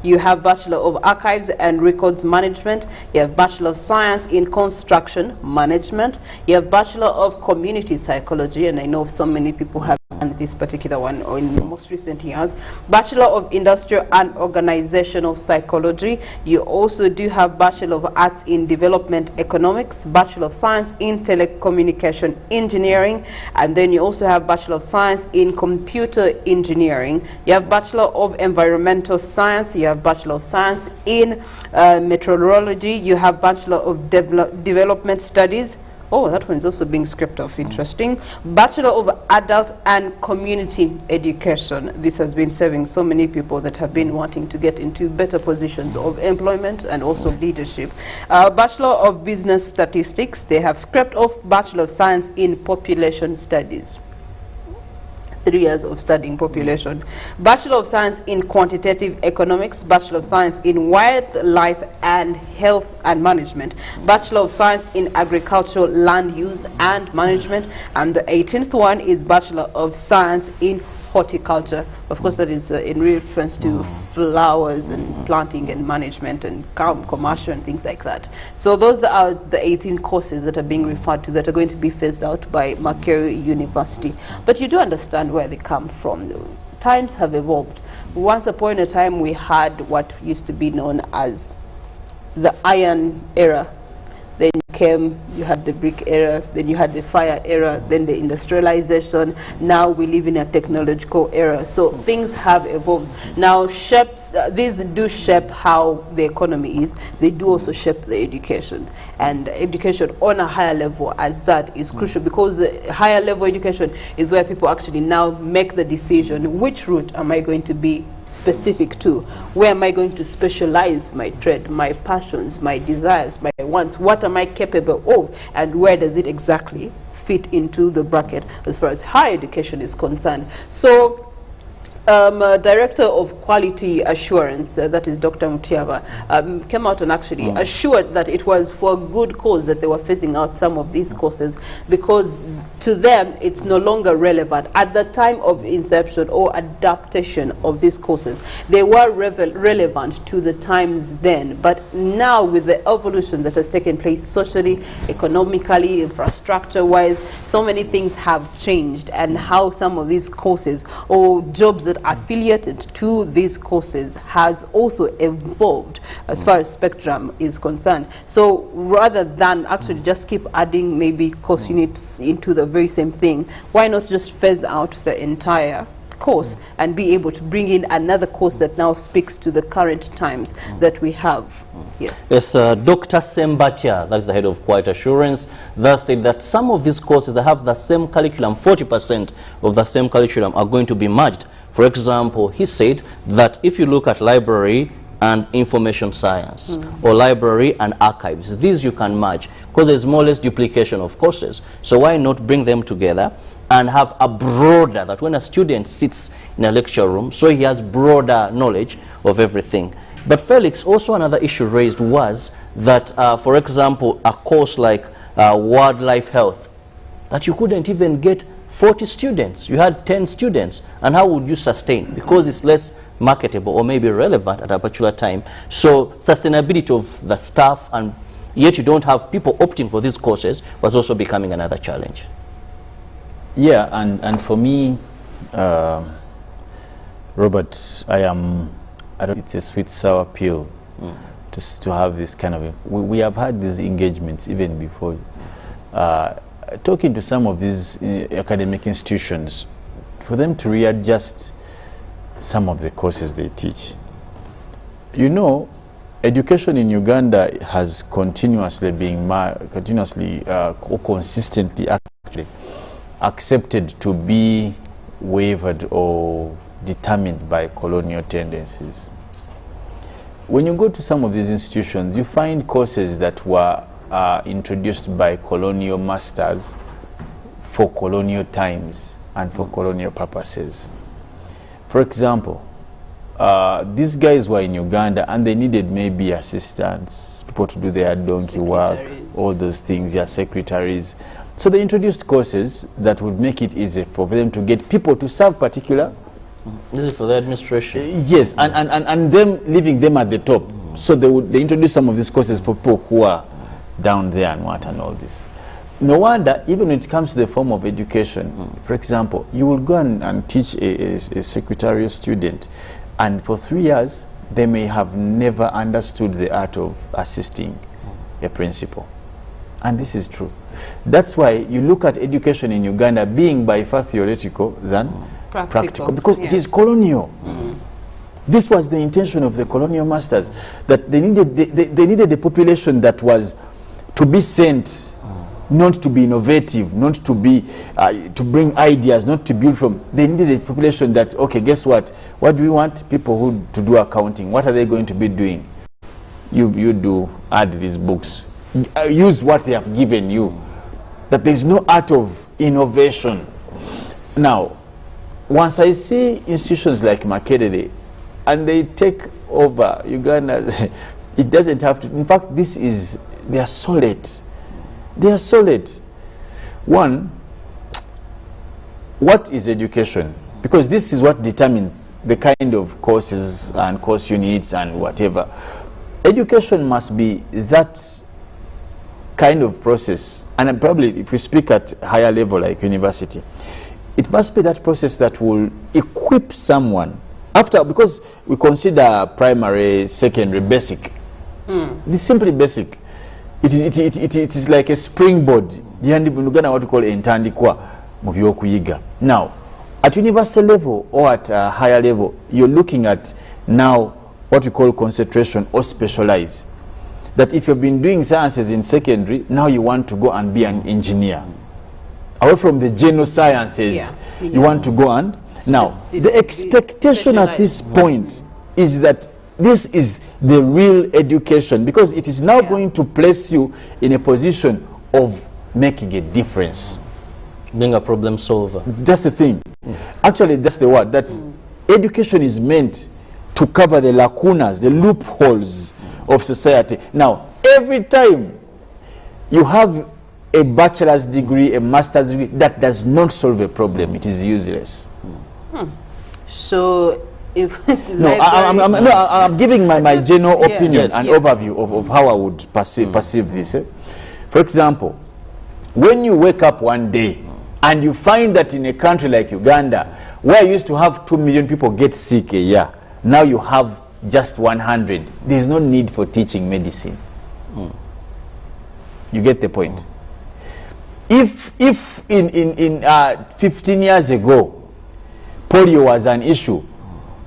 You have Bachelor of Archives and Records Management. You have Bachelor of Science in Construction Management. You have Bachelor of Community Psychology, and I know so many people have and this particular one, or in the most recent years. Bachelor of Industrial and Organizational Psychology. You also do have Bachelor of Arts in Development Economics, Bachelor of Science in Telecommunication Engineering, and then you also have Bachelor of Science in Computer Engineering. You have Bachelor of Environmental Science. You have Bachelor of Science in Meteorology. You have Bachelor of Development Studies. Oh, that one's also being scrapped off. Interesting. Bachelor of Adult and Community Education. This has been serving so many people that have been wanting to get into better positions of employment and also leadership. Bachelor of Business Statistics. They have scrapped off Bachelor of Science in Population Studies. 3 years of studying population. Bachelor of Science in Quantitative Economics, Bachelor of Science in Wildlife and Health and Management, Bachelor of Science in Agricultural Land Use and Management, and the 18th one is Bachelor of Science in Horticulture. Of course, that is in reference to flowers and planting and management and commercial and things like that. So those are the 18 courses that are being referred to that are going to be phased out by Makerere University. But you do understand where they come from. Times have evolved. Once upon a time, we had what used to be known as the iron era. Then you had the brick era, then you had the fire era, then the industrialization. Now we live in a technological era. So things have evolved. Now these do shape how the economy is. They do also shape the education. And education on a higher level as that is crucial, because higher level education is where people actually now make the decision, which route am I going to be specific to? Where am I going to specialize my trade, my passions, my desires, my wants? What am I capable of, and where does it exactly fit into the bracket as far as higher education is concerned? So Director of Quality Assurance, that is Dr. Mutiaba, came out and actually assured that it was for a good cause that they were phasing out some of these courses, because to them it's no longer relevant. At the time of inception or adaptation of these courses, they were relevant to the times then, but now with the evolution that has taken place socially, economically, infrastructure-wise, so many things have changed, and how some of these courses or jobs that are affiliated to these courses has also evolved as far as spectrum is concerned. So rather than actually just keep adding maybe course units into the very same thing, why not just phase out the entire course and be able to bring in another course that now speaks to the current times that we have? Yes, Dr. Sembatia, that is the head of Quality Assurance, thus said that some of these courses that have the same curriculum, 40% of the same curriculum, are going to be merged. For example, he said that if you look at library and information science, or library and archives, these you can merge, because there's more or less duplication of courses. So why not bring them together and have a broader, that when a student sits in a lecture room, so he has broader knowledge of everything. But Felix, also another issue raised was that, for example, a course like wildlife health, that you couldn't even get 40 students. You had 10 students. And how would you sustain? Because it's less marketable or maybe relevant at a particular time. So sustainability of the staff, and yet you don't have people opting for these courses, was also becoming another challenge. Yeah, and for me, Robert, it's a sweet sour pill to have this kind of, we have had these engagements even before. Talking to some of these academic institutions, for them to readjust some of the courses they teach. You know, education in Uganda has continuously been consistently actually accepted to be wavered or determined by colonial tendencies. When you go to some of these institutions, you find courses that were introduced by colonial masters for colonial times and for colonial purposes. For example, these guys were in Uganda and they needed maybe assistants, people to do their donkey work, all those things, secretaries. So they introduced courses that would make it easy for them to get people to serve particular. This is for the administration. Yes, and them leaving them at the top. So they introduced some of these courses for people who are down there and what and all this. no wonder, even when it comes to the form of education, for example, you will go and teach a secretarial student, and for 3 years, they may have never understood the art of assisting a principal. And this is true. That's why you look at education in Uganda being by far theoretical than practical, because it is colonial. This was the intention of the colonial masters, that they needed a population that was to be sent, not to be innovative, not to be to bring ideas, not to build from. They needed a population that, okay, guess what? What do we want? People who to do accounting. What are they going to be doing? You do add these books. Use what they have given you. That there is no art of innovation. Now, once I see institutions like Makerere, and they take over Uganda, it doesn't have to. In fact, they are solid. They are solid. One, what is education? Because this is what determines the kind of courses and course units and whatever. Education must be that kind of process, and probably if we speak at higher level like university, it must be that process that will equip someone after, because we consider primary, secondary, basic. It's simply basic. It is like a springboard. What we call entandikwa mu byokuyiga. Now, at university level or at a higher level, you're looking at now what we call concentration or specialize. That if you've been doing sciences in secondary, now you want to go and be an engineer. Away from the general sciences, you want to go and... Now, the expectation at this point is that this is the real education, because it is now going to place you in a position of making a difference. Being a problem solver. That's the thing. Actually, that's the word. That education is meant to cover the lacunas, the loopholes of society. Now, every time you have a bachelor's degree, a master's degree, that does not solve a problem. It is useless. So, if no, I'm giving my general opinion and overview of how I would perceive this. For example, when you wake up one day and you find that in a country like Uganda, where you used to have 2 million people get sick a year, now you have just 100. There is no need for teaching medicine. You get the point. If in 15 years ago, polio was an issue,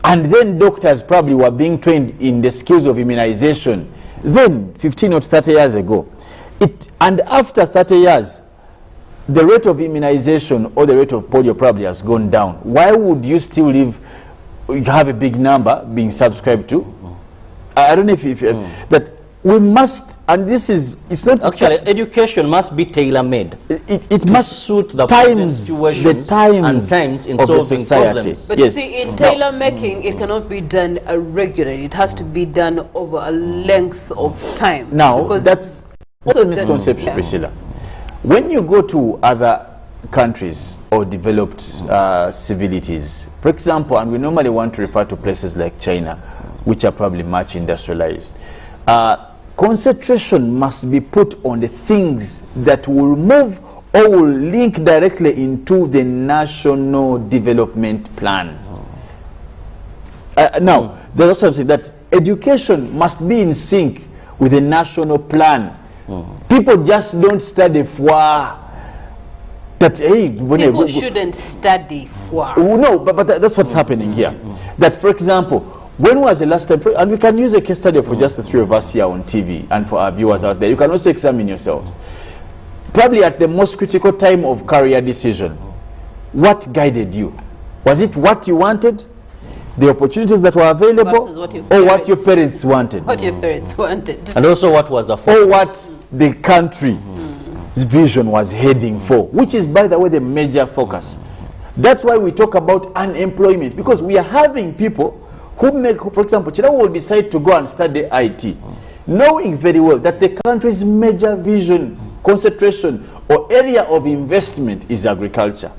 and then doctors probably were being trained in the skills of immunization, then 15 or 30 years ago, and after 30 years, the rate of immunization or the rate of polio probably has gone down. Why would you still have a big number being subscribed to? I don't know if that we must, and this is, it's not actually, education must be tailor-made. It must suit the times in solving problems. But you see, in tailor-making, it cannot be done regularly. It has to be done over a length of time. Now, that's also a misconception, Priscilla. When you go to other countries or developed civilities, for example, and we normally want to refer to places like China, which are probably much industrialized, concentration must be put on the things that will move or will link directly into the national development plan. Now, there's also something that education must be in sync with the national plan. People just don't study for that. Hey, people shouldn't study for. No, but that's what's happening here. That, for example, when was the last time, and we can use a case study for just the three of us here on TV, and for our viewers out there, you can also examine yourselves. Probably at the most critical time of career decision, what guided you? Was it what you wanted, the opportunities that were available, or what your parents wanted? What your parents wanted. And also what was affordable. Or what the country's vision was heading for, which is, by the way, the major focus. That's why we talk about unemployment, because we are having people who make, for example, China will decide to go and study IT, knowing very well that the country's major vision, concentration, or area of investment is agriculture.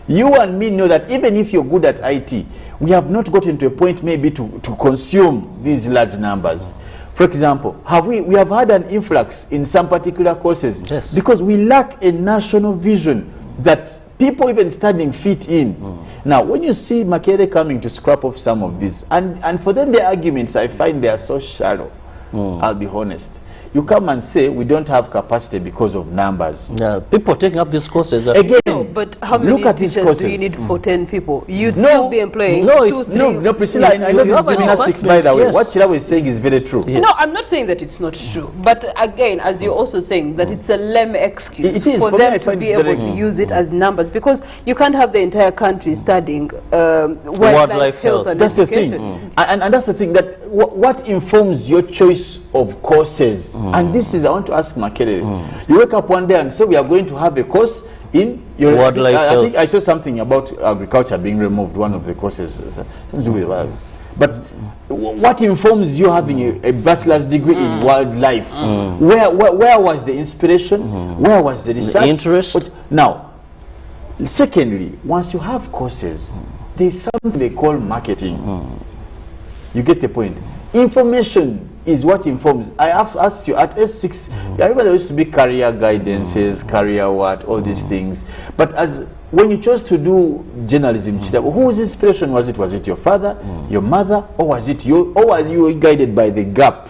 You and me know that even if you're good at IT, we have not gotten to a point maybe to consume these large numbers. For example, we have had an influx in some particular courses because we lack a national vision that people even studying fit in. Now, when you see Makerere coming to scrap off some of this, and for them the arguments, I find they are so shallow, I'll be honest. You come and say we don't have capacity because of numbers. Yeah, people taking up these courses. Again, no, but how many look at these teachers courses. do you need for 10 people? You'd still be employing No, Priscilla, I know this is gymnastics, by the way. What Chira was saying is very true. No, I'm not saying that it's not true. But again, as you're also saying, that it's a lame excuse for them to be able to use it as numbers, because you can't have the entire country studying wildlife health and that's education. The thing. And that's the thing, that what informs your choice of courses. And this is, I want to ask Makerere. You wake up one day and say we are going to have a course in your wildlife health. I think I saw something about agriculture being removed, one of the courses. Something to do with wildlife. But what informs you having a bachelor's degree in wildlife? Where was the inspiration? Where was the research? The interest? Now, secondly, once you have courses, there's something they call marketing. You get the point. Information is what informs. I have asked you at S6, I remember there used to be career guidances, career what, all these things. But when you chose to do journalism, whose inspiration was it? Was it your father, your mother, or was it you? Or were you guided by the gap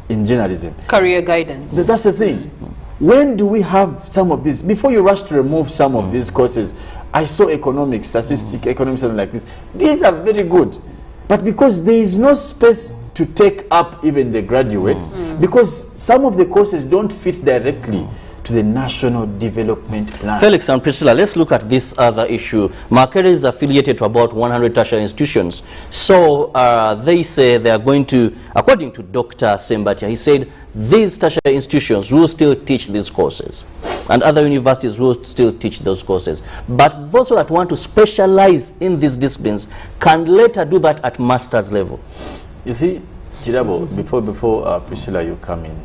in journalism? Career guidance. That's the thing. When do we have some of this? Before you rush to remove some of these courses, I saw economics, statistics, economics, something like this. These are very good. But because there is no space to take up even the graduates, because some of the courses don't fit directly to the national development plan. Felix and Priscilla, let's look at this other issue. Makerere is affiliated to about 100 tertiary institutions. So they say they are going to, according to Dr. Sembatia, he said these tertiary institutions will still teach these courses, and other universities will still teach those courses. But those that want to specialize in these disciplines can later do that at master's level. You see, Chirabo, before Priscilla, you come in.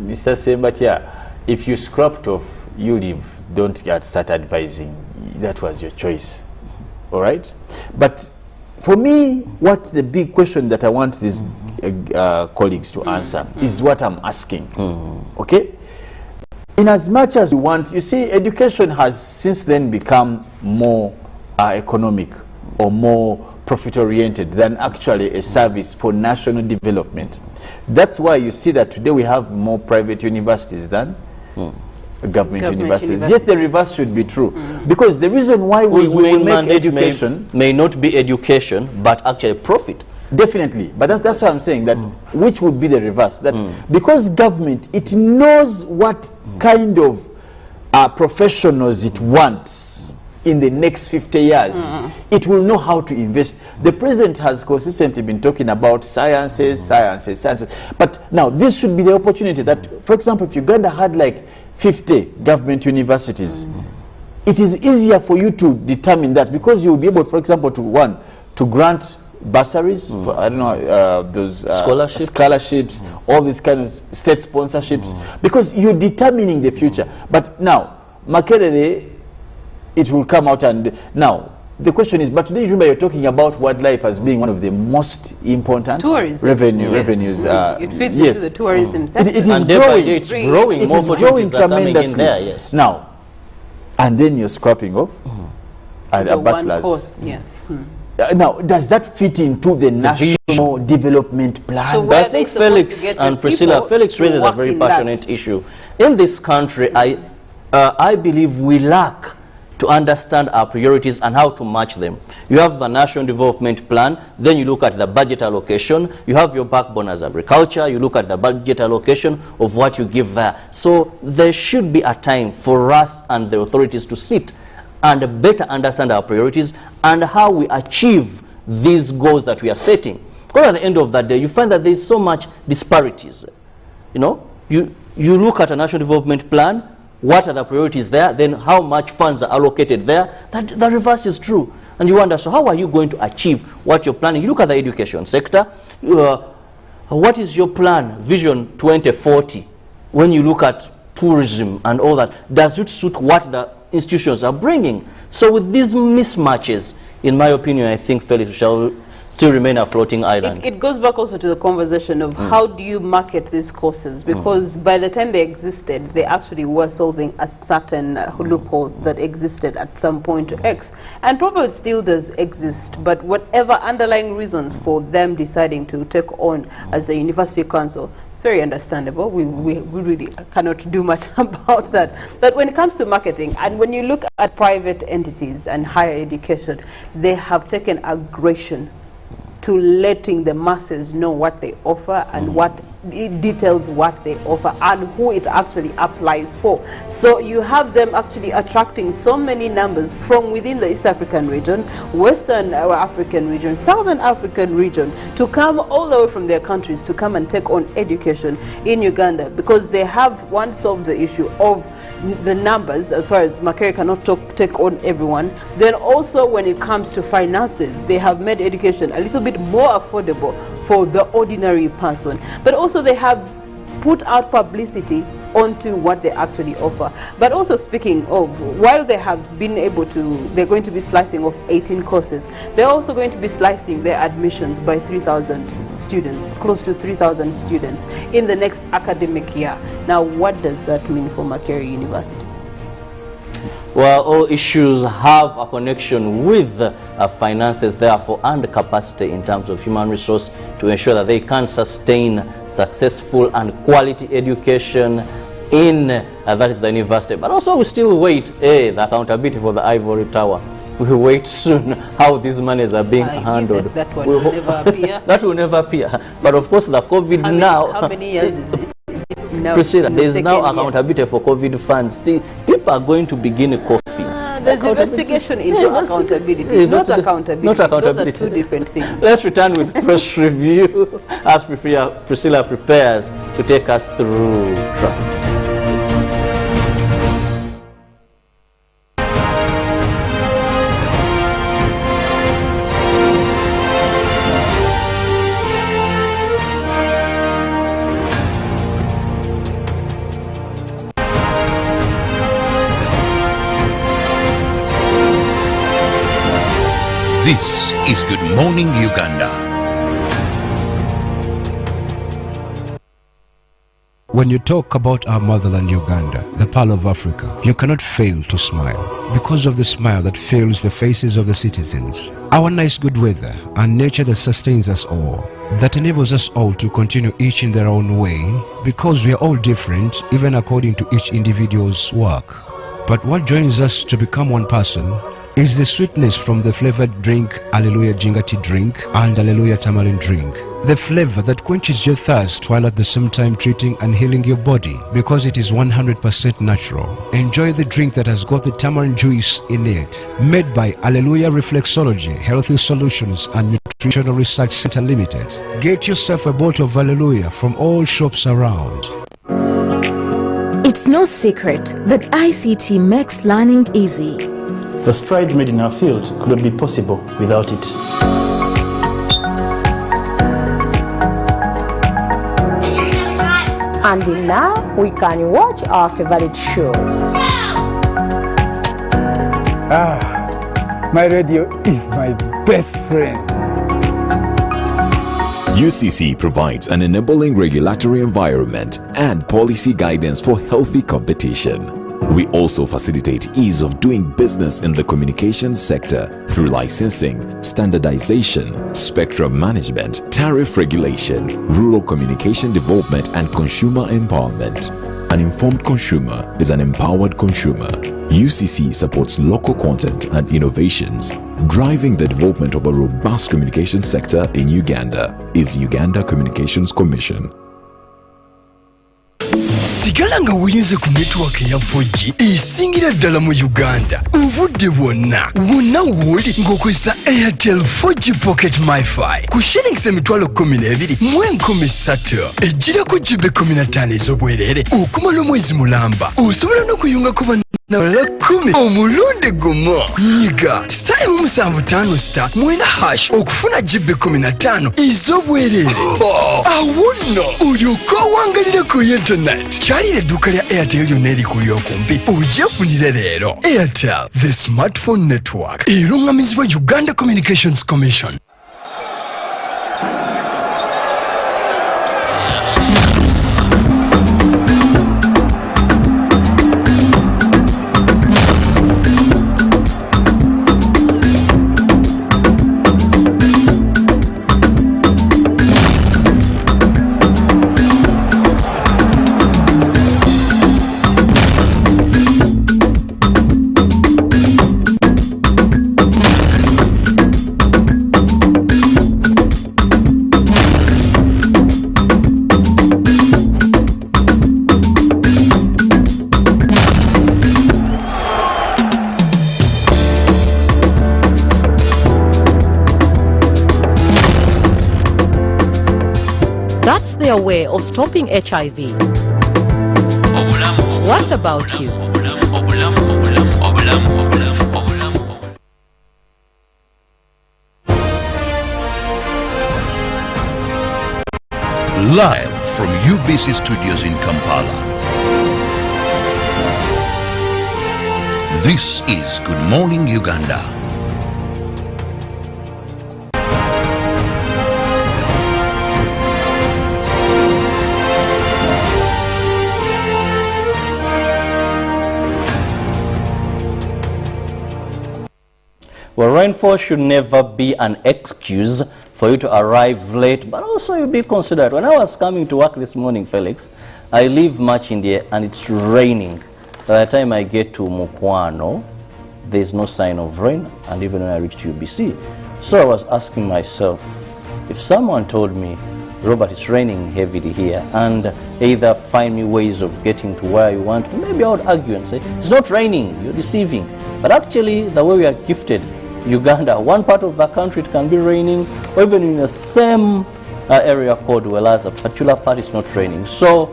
Mr. Sembatia, if you scrapped off, you leave, don't start advising. That was your choice. All right? But for me, what the big question that I want these colleagues to answer is what I'm asking. Okay? In as much as we want, you see, education has since then become more economic or more profit-oriented than actually a service for national development. That's why you see that today we have more private universities than government universities. Yet the reverse should be true. Because the reason why we will make education may not be education, but actually profit. Definitely. But that's what I'm saying, that which would be the reverse. That because government, it knows what kind of professionals it wants in the next 50 years, it will know how to invest. The president has consistently been talking about sciences. But now this should be the opportunity that, for example, if Uganda had like 50 government universities, it is easier for you to determine that, because you will be able, for example, to grant bursaries for, I don't know, those scholarships, all these kind of state sponsorships, because you're determining the future. But now, Makerere, it will come out, and now the question is, but today remember you're talking about wildlife as being one of the most important revenues. It fits into the tourism sector. It is growing. It's growing. It is growing tremendously. Now, and then you're scrapping off a bachelor's. Course, yes. Now, does that fit into the national development plan? So I think Felix and Priscilla, Felix raises a very passionate issue. In this country, I believe we lack to understand our priorities and how to match them. You have the National Development Plan, then you look at the budget allocation, you have your backbone as agriculture, you look at the budget allocation of what you give there. So there should be a time for us and the authorities to sit and better understand our priorities and how we achieve these goals that we are setting. Because at the end of that day, you find that there is so much disparities. You know, you look at a National Development Plan, what are the priorities there, then how much funds are allocated there. The reverse is true. And you wonder, so how are you going to achieve what you're planning? You look at the education sector, what is your plan, Vision 2040, when you look at tourism and all that? Does it suit what the institutions are bringing? So with these mismatches, in my opinion, I think Felix shall still remain a floating island. It goes back also to the conversation of how do you market these courses, because by the time they existed, they actually were solving a certain loophole that existed at some point X, and probably still does exist, but whatever underlying reasons for them deciding to take on as a university council, very understandable. We really cannot do much about that. But when it comes to marketing, and when you look at private entities and higher education, they have taken aggression to letting the masses know what they offer and what it details what they offer and who it actually applies for. So you have them actually attracting so many numbers from within the East African region, Western African region, Southern African region, to come all the way from their countries to come and take on education in Uganda, because they have solved the issue of the numbers, as far as Makerere cannot take on everyone. Then also when it comes to finances, they have made education a little bit more affordable for the ordinary person. But also they have put out publicity onto what they actually offer. But also speaking of, while they have been able to, they're going to be slicing off 18 courses, they're also going to be slicing their admissions by 3,000 students, close to 3,000 students in the next academic year. Now, what does that mean for Makerere University? Well, all issues have a connection with finances, therefore, and capacity in terms of human resource to ensure that they can sustain successful and quality education in, that is the university. But also we still wait, the accountability for the ivory tower. We will wait soon how these monies are being handled. That one will never appear. That will never appear. But of course the COVID How many years is it? Priscilla, there is now accountability for COVID funds. People are going to begin a coffee. There's investigation into accountability, not accountability. Not accountability. Those are two different things. Let's return with press review as Priscilla prepares to take us through traffic. This is Good Morning Uganda. When you talk about our motherland Uganda, the pearl of Africa, you cannot fail to smile, because of the smile that fills the faces of the citizens. Our nice good weather and nature that sustains us all, that enables us all to continue each in their own way, because we are all different, even according to each individual's work. But what joins us to become one person is the sweetness from the flavored drink Alleluia Jingati drink and Alleluia Tamarind drink. The flavor that quenches your thirst while at the same time treating and healing your body, because it is 100% natural. Enjoy the drink that has got the tamarind juice in it. Made by Alleluia Reflexology, Healthy Solutions and Nutritional Research Center Limited. Get yourself a bottle of Alleluia from all shops around. It's no secret that ICT makes learning easy. The strides made in our field could not be possible without it. And now we can watch our favorite show. My radio is my best friend. UCC provides an enabling regulatory environment and policy guidance for healthy competition. We also facilitate ease of doing business in the communications sector through licensing, standardization, spectrum management, tariff regulation, rural communication development, and consumer empowerment. An informed consumer is an empowered consumer. UCC supports local content and innovations. Driving the development of a robust communication sector in Uganda is Uganda Communications Commission. Sigala nga weeyunze ku network ya 4G esingira ddala mu Uganda obudde bwonna w'oli ng'okozesa Airtel 4G Pocket MiFi ku shillings emitwalo 12 mu 13 ejjirako GB 15 ez'obwereere okumala omwezi mulamba. Osobola n'okuyungako bannabala 10 omulundi gumu. Nyiga *755*9# okufuna GB 15 ez'obwereere. Awo nno olyoka owangalira ku internet. Kyalira edduuka lya Airtel lyonna erikuli okumpi ogyefunire leero. Airtel, the smartphone network, erungamizibwa Uganda Communications Commission. That's their way of stopping HIV. What about you? Live from UBC Studios in Kampala. This is Good Morning Uganda. Well, rainfall should never be an excuse for you to arrive late, but also you be considerate. When I was coming to work this morning, Felix, I live much in the and it's raining. By the time I get to Mukwano, there's no sign of rain, and even when I reached UBC. So I was asking myself, if someone told me, Robert, it's raining heavily here, and either find me ways of getting to where you want, maybe I would argue and say, it's not raining, you're deceiving. But actually, the way we are gifted, Uganda, one part of the country it can be raining, or even in the same area code, whereas a particular part is not raining. So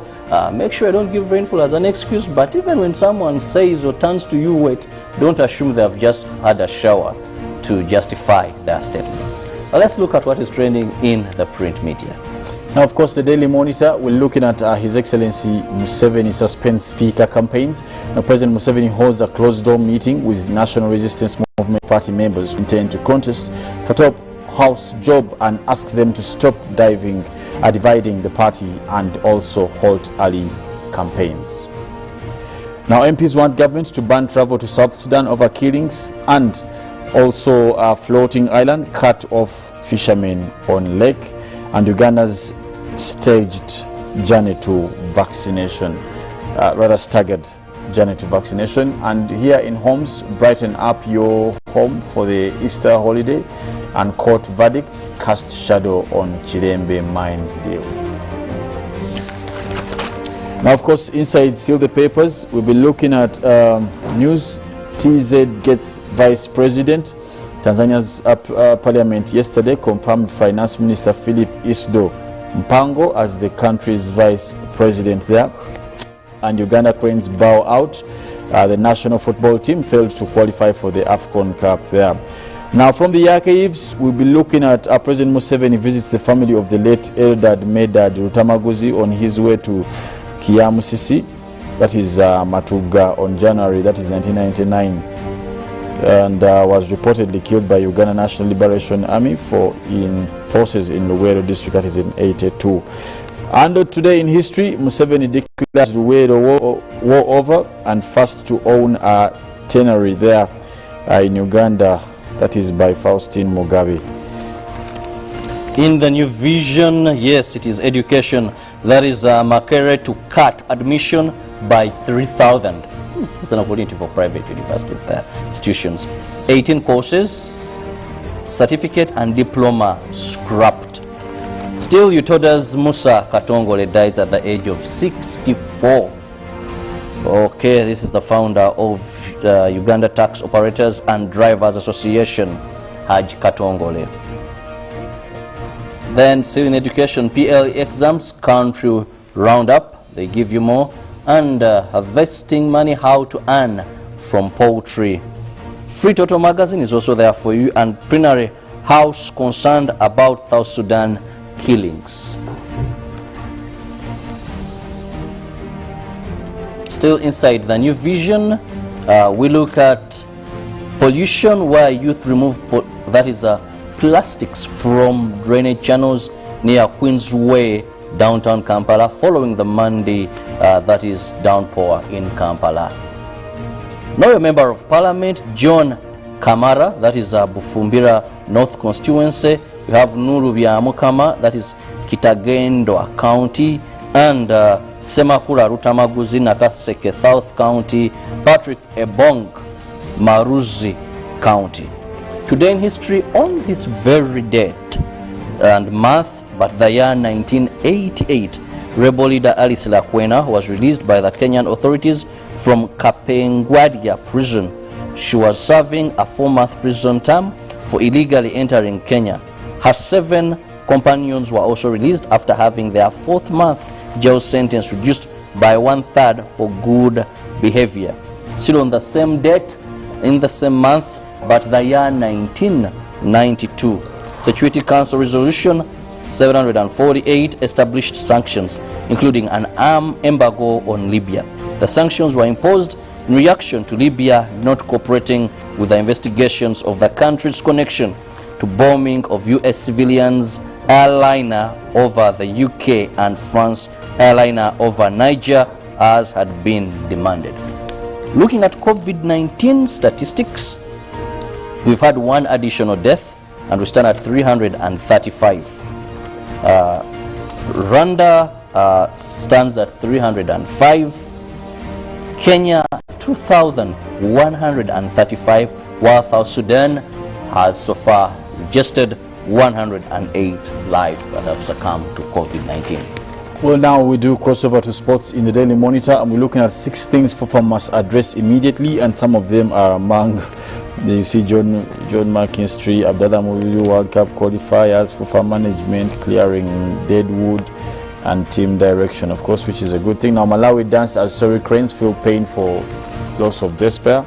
make sure you don't give rainfall as an excuse, but even when someone says or turns to you wet, don't assume they have just had a shower to justify their statement. But let's look at what is trending in the print media. Now, of course, the Daily Monitor, we're looking at His Excellency Museveni suspends speaker campaigns. Now, President Museveni holds a closed-door meeting with National Resistance Movement Party members who intend to contest for top House job and asks them to stop dividing the party and also halt early campaigns. Now, MPs want government to ban travel to South Sudan over killings, and also a floating island cut off fishermen on lake, and Uganda's staged journey to vaccination, rather staggered journey to vaccination. And here in Homes, brighten up your home for the Easter holiday, and court verdicts cast shadow on Chirembe mine deal. Now, of course, inside still the papers, we'll be looking at news. TZ gets vice president. Tanzania's parliament yesterday confirmed Finance Minister Philip Isdo Mpango as the country's vice president there. And Uganda cranes bow out. The national football team failed to qualify for the AFCON Cup there. Now, from the archives, we'll be looking at President Museveni visits the family of the late Eldad Medad Rutamaguzi on his way to Kiamusisi, that is Matuga, on January, that is 1999. And was reportedly killed by Uganda National Liberation Army forces in Luwero district, that is in 82. And today in history, Museveni declares Luwero war over and first to own a tannery there in Uganda, that is by Faustin Mugabe. In the New Vision, yes, it is education. That is Makere to cut admission by 3,000. It's an opportunity for private universities there, institutions. 18 courses, certificate and diploma scrapped. Still, Utoda's Musa Katongole dies at the age of 64. Okay, this is the founder of Uganda Tax Operators and Drivers Association, Haj Katongole. Then, still in education, PLE exams, country roundup, they give you more. And harvesting money, how to earn from poultry. Free Total magazine is also there for you, and plenary house concerned about South Sudan killings. Still inside the New Vision, we look at pollution, where youth remove plastics from drainage channels near Queensway, downtown Kampala, following the Monday that is downpour in Kampala. Now, a member of parliament, John Kamara, that is Bufumbira North constituency. We have Nuru Byamukama, that is Kitagendwa County, and Semakula Rutamaguzi, Nakaseke South County, Patrick Ebong, Maruzi County. Today in history, on this very date and month, but the year 1988, rebel leader Alice Lakwena was released by the Kenyan authorities from Kapengwadia prison. She was serving a 4-month prison term for illegally entering Kenya. Her 7 companions were also released after having their 4th-month jail sentence reduced by 1/3 for good behavior. Still on the same date, in the same month, but the year 1992, Security Council Resolution 748 established sanctions, including an arms embargo on Libya. The sanctions were imposed in reaction to Libya not cooperating with the investigations of the country's connection to bombing of U.S. civilians, airliner over the UK and France airliner over Niger, as had been demanded. Looking at COVID-19 statistics, we've had 1 additional death and we stand at 335. Rwanda stands at 305. Kenya 2,135, while South Sudan has so far registered 108 lives that have succumbed to COVID-19. Well, now we do crossover to sports in the Daily Monitor, and we're looking at 6 things FIFA must address immediately, and some of them are among, you see, John McKinstry, Abdallah Mourinho World Cup qualifiers, FIFA management, clearing deadwood, and team direction, of course, which is a good thing. Now, Malawi dance as sorry cranes feel pain for loss of despair.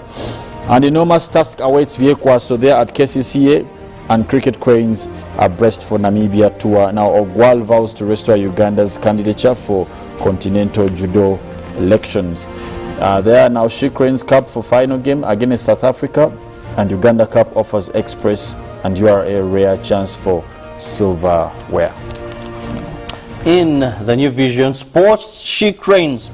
And enormous task awaits Viekwa, so they're at KCCA, and cricket cranes are braced for Namibia tour. Now, Ogwal vows to restore Uganda's candidature for continental judo elections. There are now She Cranes Cup for final game against South Africa, and Uganda Cup offers express and URA rare chance for silverware. In the New Vision Sports, She Cranes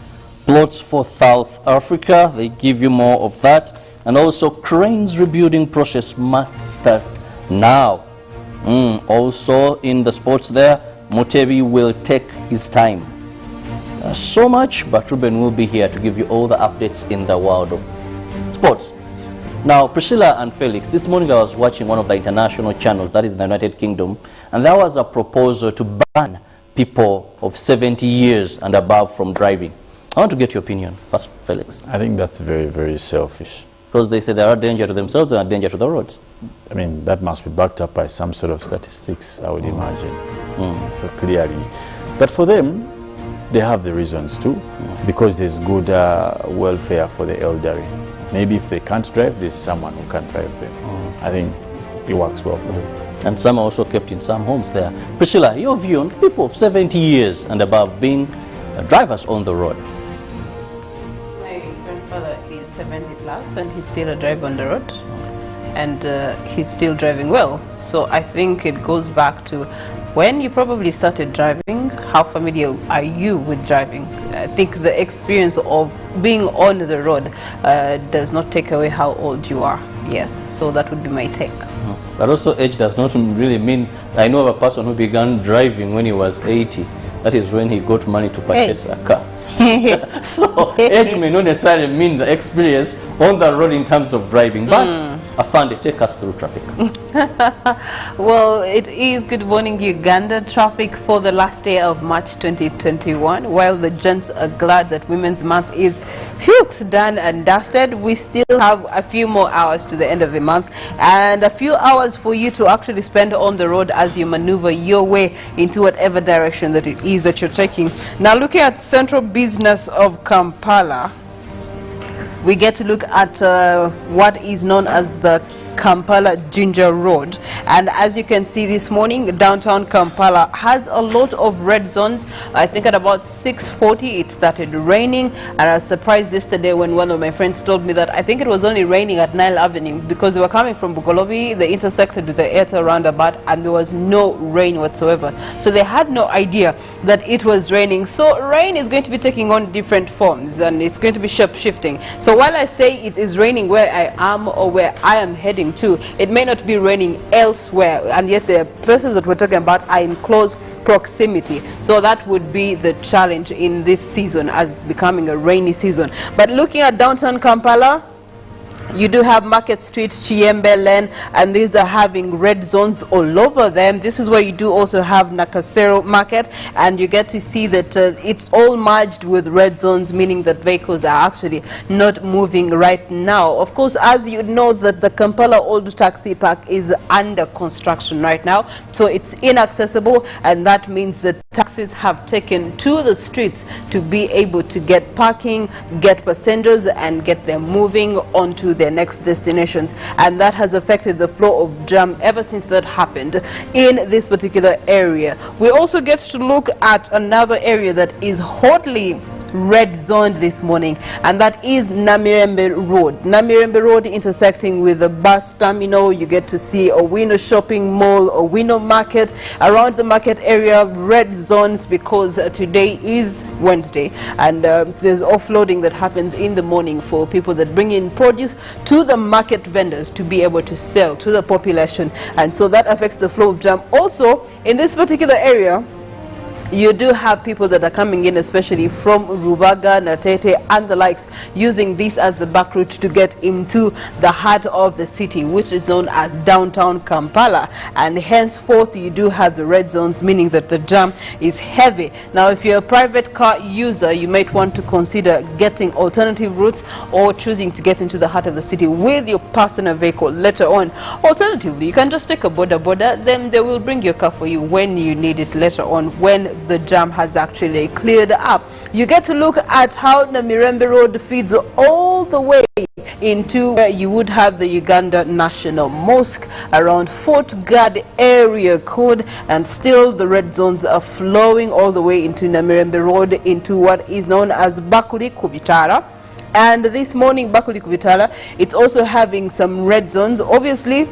plots for South Africa. They give you more of that. And also, cranes rebuilding process must start now. Also in the sports there, Mutebi will take his time. So much, but Ruben will be here to give you all the updates in the world of sports. Now, Priscilla and Felix, this morning I was watching one of the international channels, that is the United Kingdom, and there was a proposal to ban people of 70 years and above from driving. I want to get your opinion. First, Felix. I think that's very, very selfish. Because they say they are a danger to themselves and a danger to the roads. I mean, that must be backed up by some sort of statistics, I would imagine. So clearly. But for them, they have the reasons too, because there's good welfare for the elderly. Maybe if they can't drive, there's someone who can drive them. I think it works well for them. And some are also kept in some homes there. Priscilla, your view on people of 70 years and above being drivers on the road? My grandfather is 70 plus and he's still a driver on the road, and he's still driving well. So I think it goes back to when you probably started driving, how familiar are you with driving? I think the experience of being on the road does not take away how old you are. Yes, so that would be my take. But also age does not really mean, I know of a person who began driving when he was 80. That is when he got money to purchase a car. So age may not necessarily mean the experience on the road in terms of driving, but Afande, take us through traffic. Well, it is Good Morning Uganda traffic for the last day of March 2021. While the gents are glad that Women's Month is done and dusted, we still have a few more hours to the end of the month and a few hours for you to actually spend on the road as you maneuver your way into whatever direction that it is that you're taking. Now, looking at central business of Kampala, we get to look at what is known as the Kampala Ginger Road, and as you can see this morning, downtown Kampala has a lot of red zones. I think at about 6:40 it started raining, and I was surprised yesterday when one of my friends told me that I think it was only raining at Nile Avenue because they were coming from Bugolobi, they intersected with the Airtel roundabout, and there was no rain whatsoever. So they had no idea that it was raining. So rain is going to be taking on different forms and it's going to be shape-shifting. So while I say it is raining where I am or where I am heading to, it may not be raining elsewhere, and yet the places that we're talking about are in close proximity. So that would be the challenge in this season as it's becoming a rainy season. But looking at downtown Kampala, You do have Market Street, Chiembe Lane, and these are having red zones all over them. This is where you do also have Nakasero Market, and you get to see that it's all merged with red zones, meaning that vehicles are actually not moving right now. Of course, as you know, that the Kampala Old Taxi Park is under construction right now, so it's inaccessible, and that means that taxis have taken to the streets to be able to get parking, get passengers, and get them moving onto their next destinations, and that has affected the flow of jam ever since that happened in this particular area. We also get to look at another area that is hotly red zoned this morning, and that is Namirembe Road. Namirembe Road intersecting with the bus terminal. You get to see Owino Shopping Mall, Owino Market. Around the market area, red zones, because today is Wednesday, and there's offloading that happens in the morning for people that bring in produce to the market vendors to be able to sell to the population, and so that affects the flow of jam. Also, in this particular area, you do have people that are coming in, especially from Rubaga, Natete, and the likes, using this as the back route to get into the heart of the city, which is known as downtown Kampala. And henceforth, you do have the red zones, meaning that the jam is heavy. Now, if you're a private car user, you might want to consider getting alternative routes or choosing to get into the heart of the city with your personal vehicle later on. Alternatively, you can just take a boda, then they will bring your car for you when you need it later on, when the jam has actually cleared up. You get to look at how Namirembe Road feeds all the way into where you would have the Uganda National Mosque around Fort Gad area code, and still the red zones are flowing all the way into Namirembe Road into what is known as Bakuli Kubitara. And this morning, Bakuli Kubitara, it's also having some red zones, obviously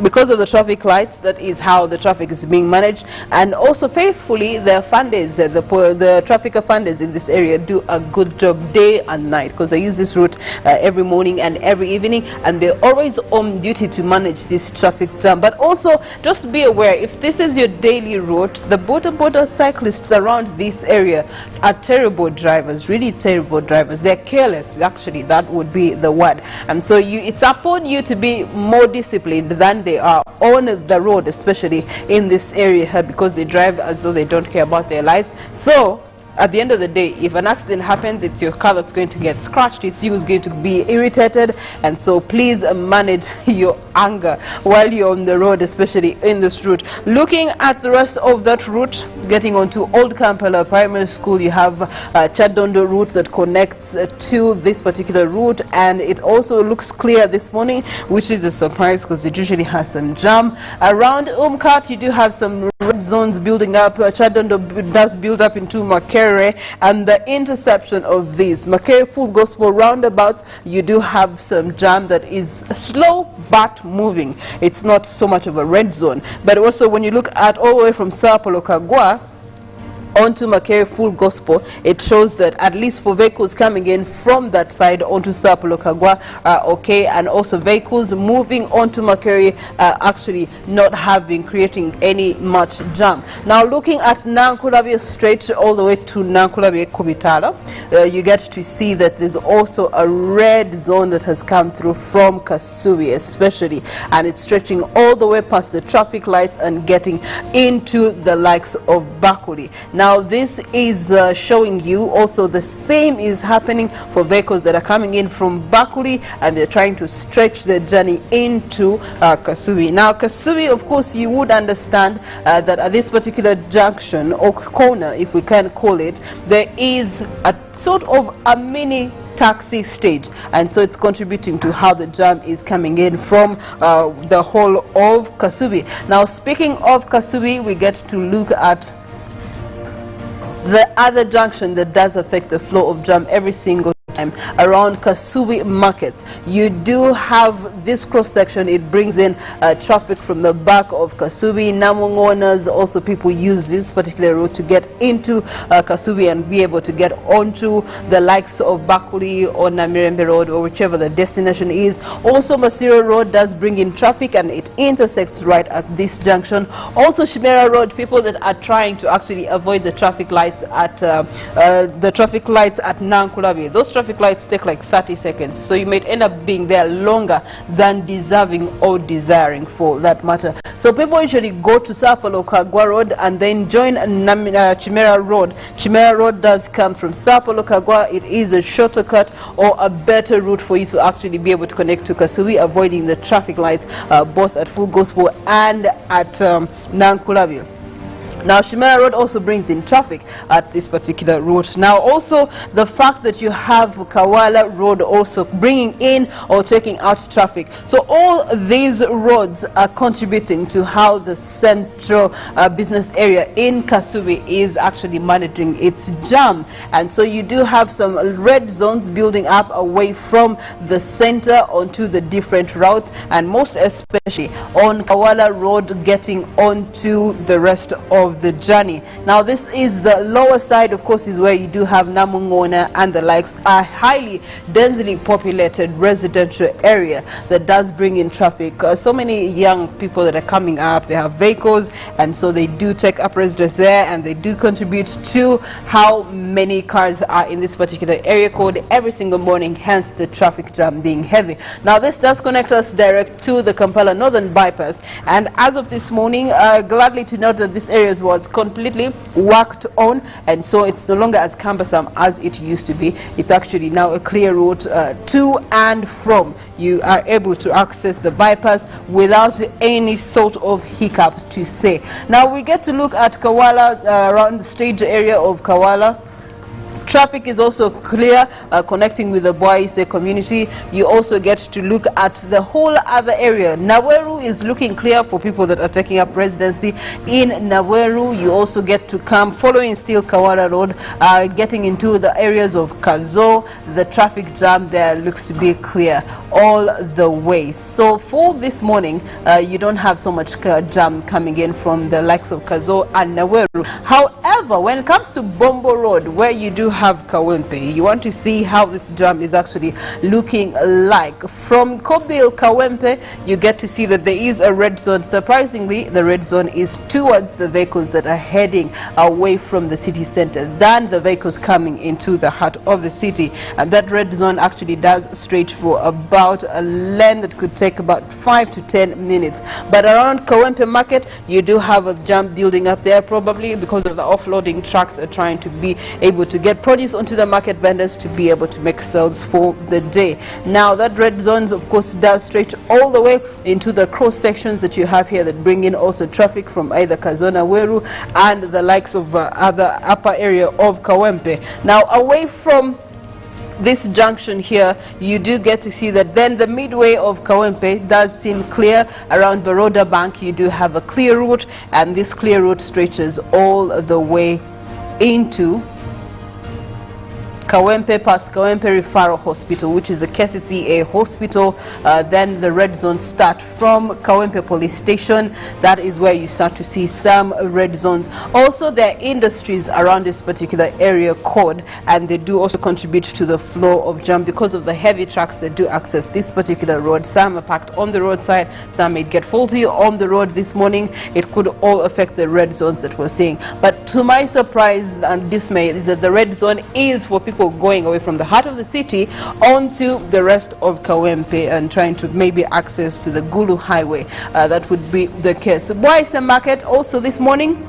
because of the traffic lights. That is how the traffic is being managed, and also faithfully the funders, the traffic funders in this area do a good job day and night, because they use this route every morning and every evening, and they're always on duty to manage this traffic jam. But also, just be aware, if this is your daily route, the border cyclists around this area are terrible drivers, really terrible drivers. They're careless, actually, that would be the word. And so it's upon you to be more disciplined than they are on the road, especially in this area here, because they drive as though they don't care about their lives. So at the end of the day, if an accident happens, it's your car that's going to get scratched, it's you who's going to be irritated. And so please manage your anger while you're on the road, especially in this route. Looking at the rest of that route, getting onto Old Kampala Primary School, you have Chadondo route that connects to this particular route, and it also looks clear this morning, which is a surprise because it usually has some jam. Around Umkat, you do have some red zones building up. Chadondo does build up into Makere, and the interception of these Makere Full Gospel roundabouts, you do have some jam that is slow but moving. It's not so much of a red zone. But also, when you look at all the way from Sao Paulo Kagwa onto Makere Full Gospel, it shows that at least for vehicles coming in from that side onto Sao Paulo Kagwa are okay, and also vehicles moving onto Makere actually not creating any much jam. Now, looking at Nankulabye Strait all the way to Nankulabye Kubitala, you get to see that there's also a red zone that has come through from Kasubi especially, and it's stretching all the way past the traffic lights and getting into the likes of Bakuri. Now, this is showing you also the same is happening for vehicles that are coming in from Bakuri, and they're trying to stretch their journey into Kasubi. Now, Kasubi, of course, you would understand that at this particular junction or corner, if we can call it, there is a sort of a mini taxi stage, and so it's contributing to how the jam is coming in from the whole of Kasubi. Now, speaking of Kasubi, we get to look at the other junction that does affect the flow of jam every single time around Kasubi markets. You do have this cross section, it brings in traffic from the back of Kasubi. Namungonas, also people use this particular route to get into Kasubi and be able to get onto the likes of Bakuli or Namirembe Road or whichever the destination is. Also, Masiro Road does bring in traffic and it intersects right at this junction. Also, Shimera Road, people that are trying to actually avoid the traffic lights at Nankulabi. Those traffic lights take like 30 seconds, so you might end up being there longer than deserving or desiring for that matter. So people usually go to Sapalo Kagwa Road and then join Chimera Road. Chimera Road does come from Sapalo Kagwa. It is a shorter cut or a better route for you to actually be able to connect to Kasubi, avoiding the traffic lights both at Full Gospel and at Nankulabi. Now, Shimera Road also brings in traffic at this particular route. Now, also the fact that you have Kawala Road also bringing in or taking out traffic. So all these roads are contributing to how the central business area in Kasubi is actually managing its jam. And so you do have some red zones building up away from the center onto the different routes, and most especially on Kawala Road getting onto the rest of the journey. Now, this is the lower side, of course, is where you do have Namungona and the likes, a highly densely populated residential area that does bring in traffic. So many young people that are coming up, they have vehicles, and so they do take up residence there, and they do contribute to how many cars are in this particular area code every single morning, hence the traffic jam being heavy. Now, this does connect us direct to the Kampala Northern Bypass, and as of this morning, gladly to note that this area was completely worked on, and so it's no longer as cumbersome as it used to be. It's actually now a clear route to and from. You are able to access the bypass without any sort of hiccup to say. Now we get to look at Kawala, around the stage area of Kawala. Traffic is also clear, connecting with the Boise community. You also get to look at the whole other area. Naweru is looking clear for people that are taking up residency in Naweru. You also get to come following still Kawala Road, getting into the areas of Kazo. The traffic jam there looks to be clear all the way. So for this morning, you don't have so much jam coming in from the likes of Kazo and Naweru. However, when it comes to Bombo Road, where you do have Kawempe, you want to see how this jam is actually looking like. From Kobil Kawempe, you get to see that there is a red zone. Surprisingly, the red zone is towards the vehicles that are heading away from the city center than the vehicles coming into the heart of the city. And that red zone actually does stretch for about a lane that could take about 5 to 10 minutes. But around Kawempe Market, you do have a jam building up there, probably because of the offloading trucks are trying to be able to get produce onto the market vendors to be able to make sales for the day. Now, that red zones, of course, does stretch all the way into the cross sections that you have here that bring in also traffic from either Kazona Weru and the likes of other upper area of Kawempe. Now, away from this junction here, you do get to see that then the midway of Kawempe does seem clear. Around Baroda Bank, you do have a clear route, and this clear route stretches all the way into Kawempe, past Kawempe Referral Hospital, which is a KCCA hospital. Then the red zones start from Kawempe Police Station. That is where you start to see some red zones. Also, there are industries around this particular area code, and they do also contribute to the flow of jam because of the heavy trucks that do access this particular road. Some are parked on the roadside, some may get faulty on the road this morning. It could all affect the red zones that we're seeing. But to my surprise and dismay is that the red zone is for people going away from the heart of the city onto the rest of Kawempe and trying to maybe access to the Gulu Highway. That would be the case. Boise Market also this morning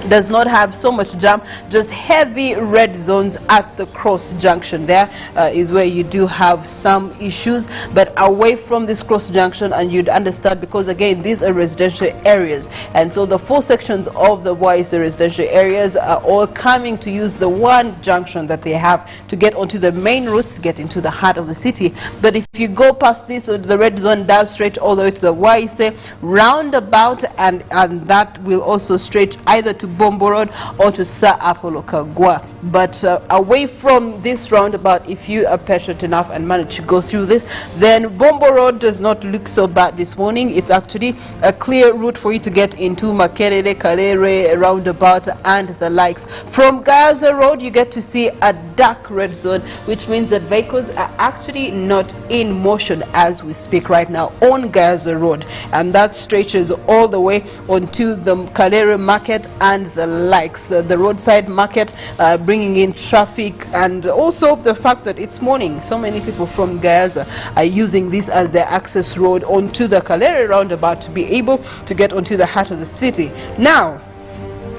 does not have so much jam, just heavy red zones at the cross junction. There is where you do have some issues, but away from this cross junction, and you'd understand because again these are residential areas, and so the 4 sections of the Boise residential areas are all coming to use the one junction that they have to get onto the main routes to get into the heart of the city. But if you go past this, the red zone does stretch all the way to the Boise roundabout, and that will also stretch either to Bombo Road or to Sir Apollo Kagwa. But away from this roundabout, if you are patient enough and manage to go through this, then Bombo Road does not look so bad this morning. It's actually a clear route for you to get into Makerere, Kalere, roundabout and the likes. From Gaza Road, you get to see a dark red zone, which means that vehicles are actually not in motion as we speak right now on Gaza Road, and that stretches all the way onto the Kalere market and the likes. The roadside market bringing in traffic, and also the fact that it's morning. So many people from Gaza are using this as their access road onto the Kalere roundabout to be able to get onto the heart of the city. Now,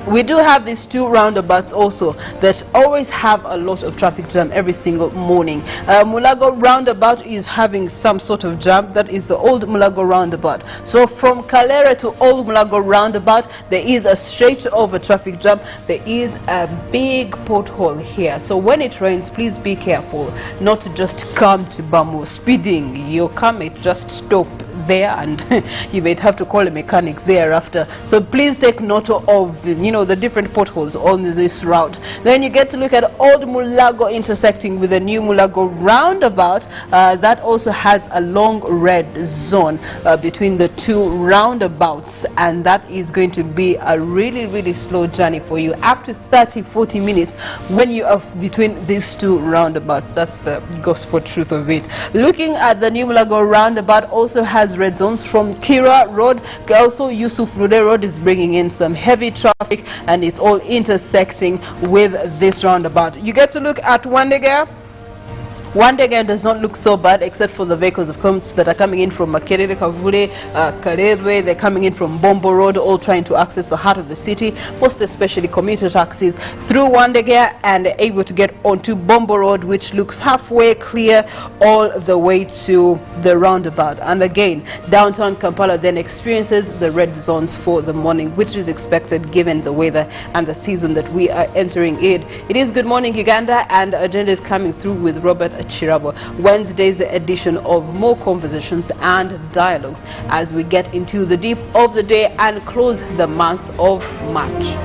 we do have these two roundabouts also that always have a lot of traffic jam every single morning. Mulago roundabout is having some sort of jam. That is the old Mulago roundabout. So from Kalere to old Mulago roundabout, there is a straight over traffic jam. There is a big pothole here. So when it rains, please be careful not to just come to Bamu speeding. Your car may just stop there and you may have to call a mechanic thereafter. So please take note of, you know, the different potholes on this route. Then you get to look at Old Mulago intersecting with the new Mulago roundabout. That also has a long red zone between the two roundabouts, and that is going to be a really slow journey for you, up to 30-40 minutes when you are between these two roundabouts. That's the gospel truth of it. Looking at the new Mulago roundabout also has red zones from Kira Road. Also Yusuf Rude Road is bringing in some heavy traffic, and it's all intersecting with this roundabout. You get to look at Wandega. Wandega does not look so bad, except for the vehicles of course that are coming in from Makerere, Kavule, Karezwe. They're coming in from Bombo Road, all trying to access the heart of the city, most especially commuter taxis through Wandega and able to get onto Bombo Road, which looks halfway clear all the way to the roundabout. And again, downtown Kampala then experiences the red zones for the morning, which is expected given the weather and the season that we are entering in. It is Good Morning Uganda, and the agenda is coming through with Robert Chirabo. Wednesday's edition of more conversations and dialogues as we get into the deep of the day and close the month of March.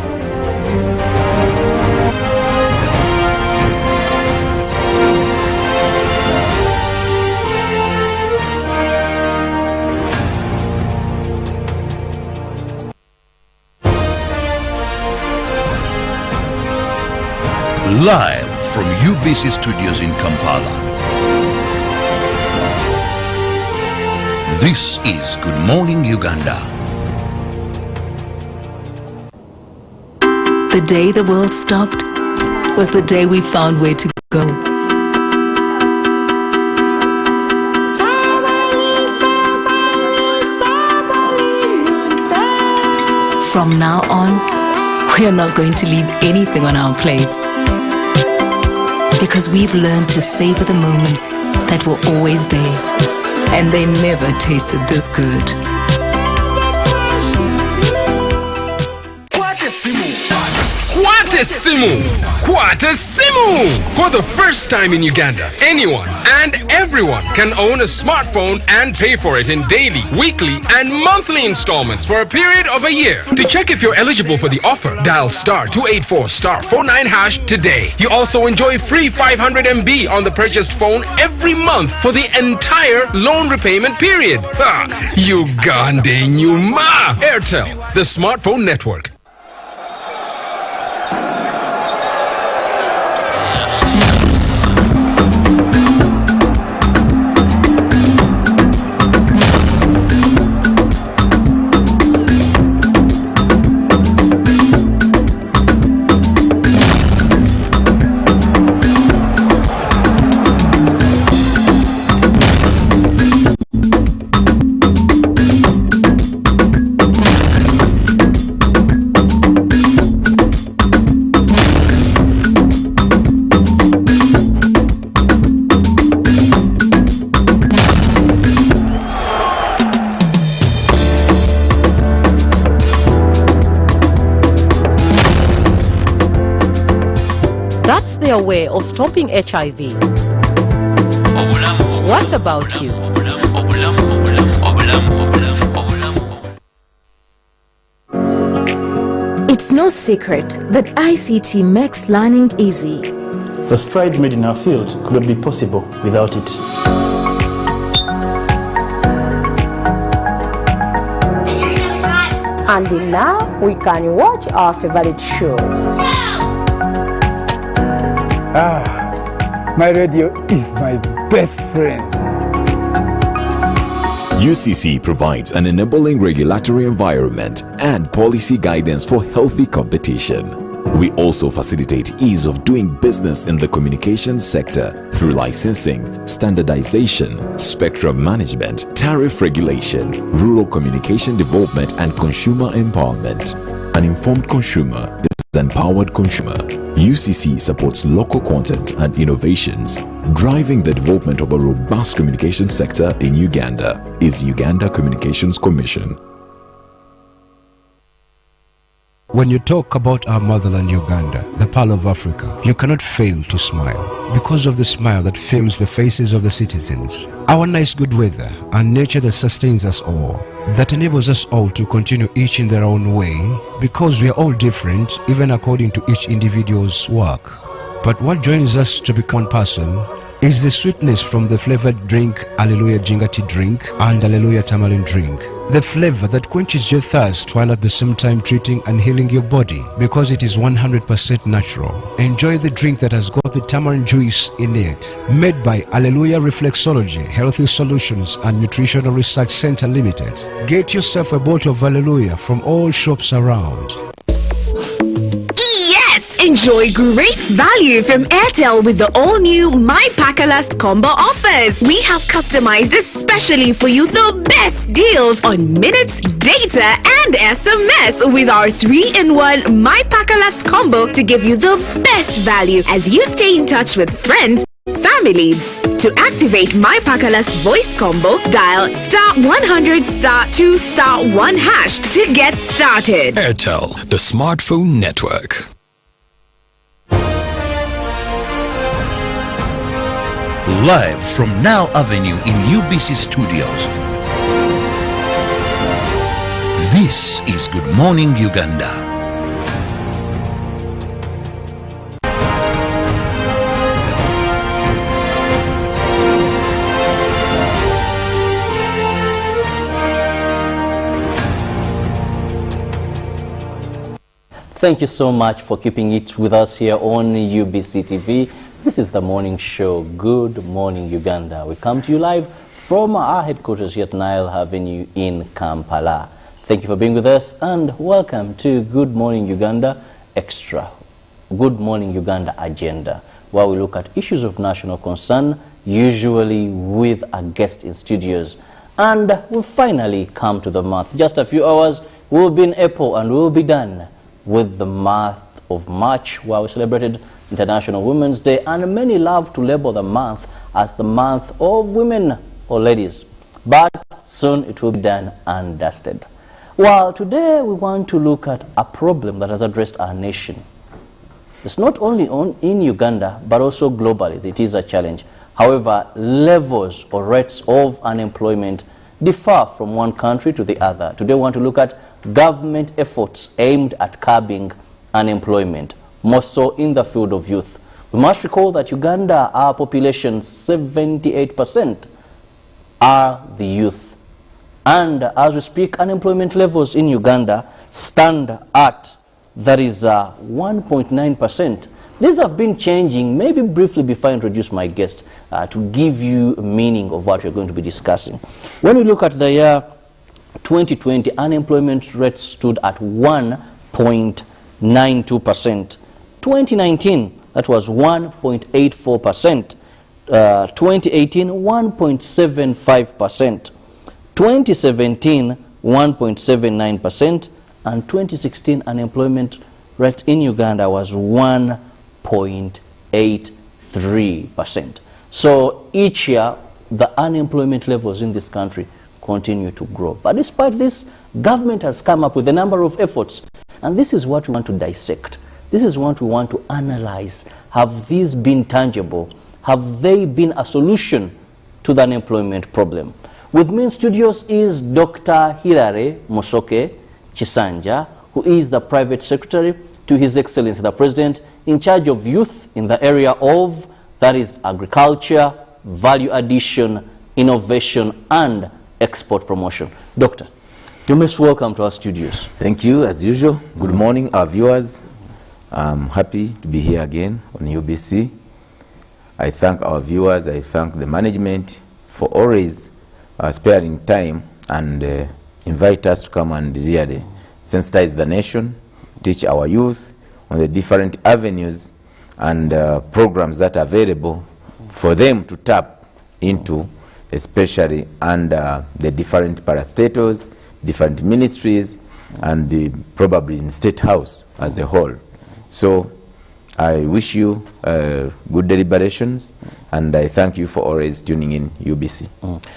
Live from UBC Studios in Kampala. This is Good Morning Uganda. The day the world stopped was the day we found where to go. From now on, we are not going to leave anything on our plates, because we've learned to savor the moments that were always there, and they never tasted this good. Kwatesimu! For the first time in Uganda, anyone and everyone can own a smartphone and pay for it in daily, weekly and monthly installments for a period of a year. To check if you're eligible for the offer, dial *284*49# today. You also enjoy free 500 MB on the purchased phone every month for the entire loan repayment period. Uganda Nyuma! Airtel, the smartphone network. That's their way of stopping HIV. What about you? It's no secret that ICT makes learning easy. The strides made in our field could not be possible without it. And now we can watch our favorite show. My radio is my best friend. UCC provides an enabling regulatory environment and policy guidance for healthy competition. We also facilitate ease of doing business in the communications sector through licensing, standardization, spectrum management, tariff regulation, rural communication development, and consumer empowerment. An informed consumer is an empowered consumer. UCC supports local content and innovations. Driving the development of a robust communication sector in Uganda is Uganda Communications Commission. When you talk about our motherland Uganda, the pearl of Africa, you cannot fail to smile because of the smile that fills the faces of the citizens. Our nice good weather and nature that sustains us all, that enables us all to continue each in their own way because we are all different even according to each individual's work. But what joins us to become one person is the sweetness from the flavored drink Hallelujah Jingati drink and Hallelujah Tamarind drink. The flavor that quenches your thirst while at the same time treating and healing your body because it is 100% natural. Enjoy the drink that has got the tamarind juice in it. Made by Hallelujah Reflexology, Healthy Solutions and Nutritional Research Center Limited. Get yourself a bottle of Hallelujah from all shops around. Enjoy great value from Airtel with the all-new My Pakalast combo offers. We have customized especially for you the best deals on minutes, data, and SMS with our 3-in-1 My Pakalast combo to give you the best value as you stay in touch with friends, family. To activate My Pakalast voice combo, dial *100 *2 *1 hash to get started. Airtel, the smartphone network. Live from Now Avenue in UBC Studios. This is Good Morning Uganda. Thank you so much for keeping it with us here on UBC TV. This is the morning show, Good Morning Uganda. We come to you live from our headquarters here at Nile Avenue in Kampala. Thank you for being with us and welcome to Good Morning Uganda Extra, Good Morning Uganda Agenda, where we look at issues of national concern, usually with a guest in studios. And we finally come to the month. Just a few hours, we'll be in April and we'll be done with the month of March, where we celebrated International Women's Day, and many love to label the month as the month of women or ladies. But soon it will be done and dusted. Well, today we want to look at a problem that has addressed our nation. It's not only in Uganda, but also globally. It is a challenge. However, levels or rates of unemployment differ from one country to the other. Today we want to look at government efforts aimed at curbing unemployment, more so in the field of youth. We must recall that Uganda, our population, 78% are the youth. And as we speak, unemployment levels in Uganda stand at, that is 1.9%. These have been changing, maybe briefly before I introduce my guest, to give you a meaning of what we're going to be discussing. When we look at the year 2020, unemployment rate stood at 1.92%. 2019, that was 1.84%. 2018, 1.75%. 2017, 1.79%. And 2016, unemployment rate in Uganda was 1.83%. So each year, the unemployment levels in this country continue to grow. But despite this, government has come up with a number of efforts. And this is what we want to dissect. This is what we want to analyze. Have these been tangible? Have they been a solution to the unemployment problem? With me in studios is Dr. Hilary Musoke Chisanja, who is the private secretary to His Excellency the President in charge of youth in the area of, that is, agriculture, value addition, innovation, and export promotion. Doctor, you're most welcome to our studios. Thank you, as usual. Good morning, our viewers. I'm happy to be here again on UBC. I thank our viewers, I thank the management for always sparing time and invite us to come and really sensitize the nation, teach our youth on the different avenues and programs that are available for them to tap into, especially under the different parastatals, different ministries, and probably in State House as a whole. So I wish you good deliberations, and I thank you for always tuning in UBC.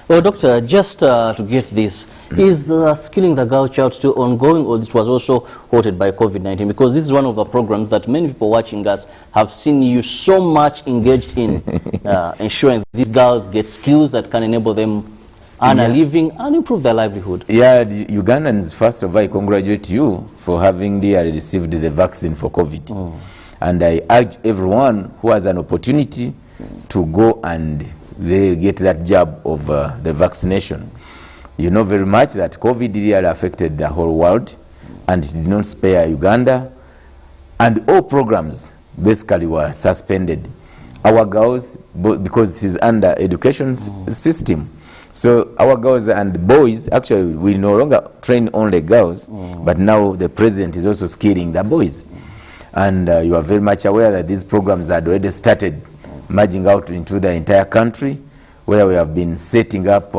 Well, Doctor, just to get this, is the Skilling the Girl Child still ongoing, or it was also halted by COVID-19? Because this is one of the programs that many people watching us have seen you so much engaged in, ensuring these girls get skills that can enable them earn a living and improve their livelihood. Yeah, the Ugandans, first of all, I congratulate you for having received the vaccine for COVID. And I urge everyone who has an opportunity to go and get that jab of the vaccination. You know very much that COVID really affected the whole world and did not spare Uganda. And all programs basically were suspended. Our girls, because it is under education system, so our girls and boys, actually we no longer train only girls, but now the president is also skilling the boys. And you are very much aware that these programs had already started merging out into the entire country, where we have been setting up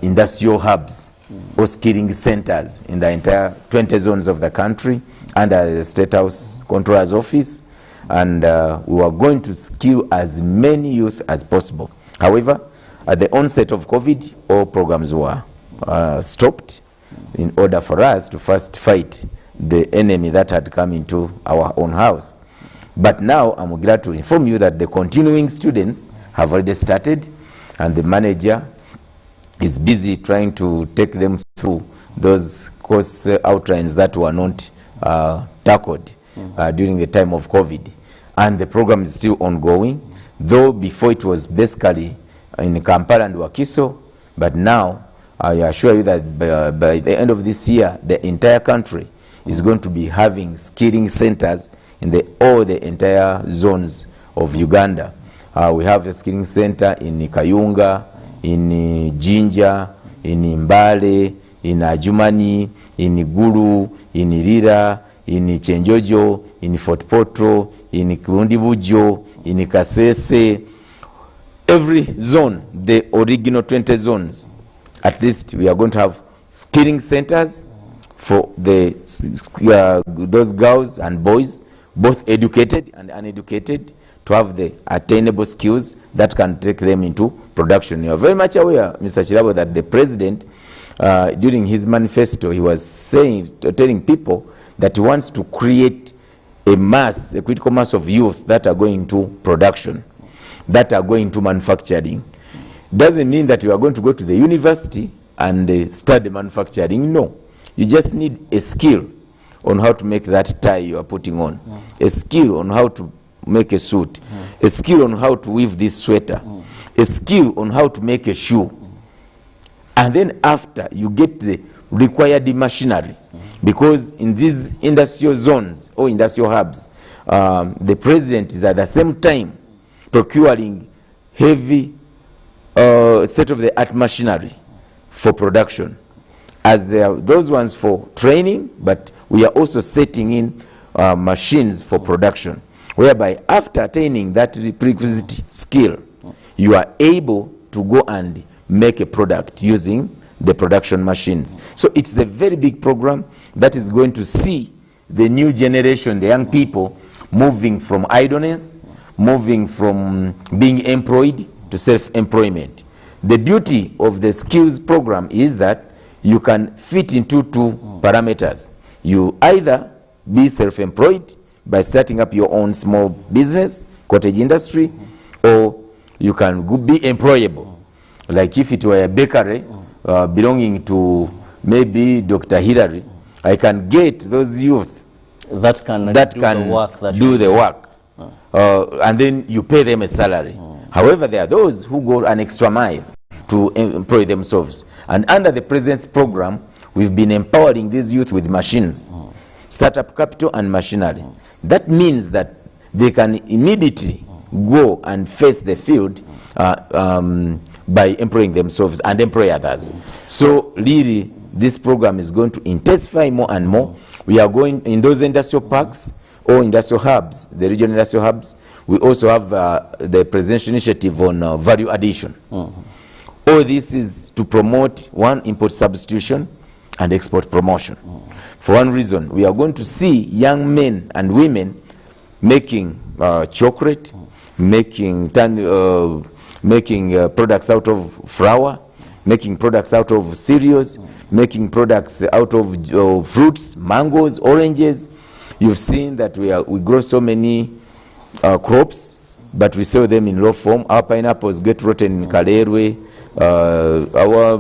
industrial hubs or skilling centers in the entire 20 zones of the country under the State House Controller's Office. And we are going to skill as many youth as possible. However, at the onset of COVID, all programs were stopped in order for us to first fight the enemy that had come into our own house. But now I'm glad to inform you that the continuing students have already started, and the manager is busy trying to take them through those course outlines that were not tackled during the time of COVID. And the program is still ongoing, though before it was basically in Kampala and Wakiso, but now I assure you that by the end of this year, the entire country is going to be having skilling centers in all the entire zones of Uganda. We have a skilling center in Kayunga, in Jinja, in Mbale, in Ajumani, in Gulu, in Lira, in Chenjojo, in Fort Portal, in Kirundibujo, in Kasese. Every zone, the original 20 zones, at least we are going to have skilling centers for those girls and boys, both educated and uneducated, to have the attainable skills that can take them into production. You are very much aware, Mr. Chirabo, that the president, during his manifesto, he was telling people that he wants to create a critical mass of youth that are going to production, that are going to manufacturing. Doesn't mean that you are going to go to the university and study manufacturing. No. You just need a skill on how to make that tie you are putting on, a skill on how to make a suit, a skill on how to weave this sweater, a skill on how to make a shoe. And then after, you get the required machinery, because in these industrial zones or industrial hubs, the president is at the same time procuring heavy state-of-the-art machinery for production, as there are those ones for training, but we are also setting in machines for production, whereby after attaining that prerequisite skill, you are able to go and make a product using the production machines. So it's a very big program that is going to see the new generation, the young people, moving from idleness, moving from being employed to self-employment. The beauty of the skills program is that you can fit into two parameters. You either be self-employed by starting up your own small business, cottage industry, or you can be employable. Like if it were a bakery belonging to maybe Dr. Hillary, I can get those youth that can do the work. And then you pay them a salary. However, there are those who go an extra mile to employ themselves. And under the President's program, we've been empowering these youth with machines, startup capital and machinery. That means that they can immediately go and face the field by employing themselves and employ others. So really, this program is going to intensify more and more. We are going in those industrial parks or industrial hubs, the regional industrial hubs. We also have the presidential initiative on value addition. All this is to promote, one, import substitution and export promotion. For one reason, we are going to see young men and women making chocolate, making products out of flour, making products out of cereals, making products out of fruits, mangoes, oranges. You've seen that we grow so many crops, but we sell them in raw form. Our pineapples get rotten in Kalerwe.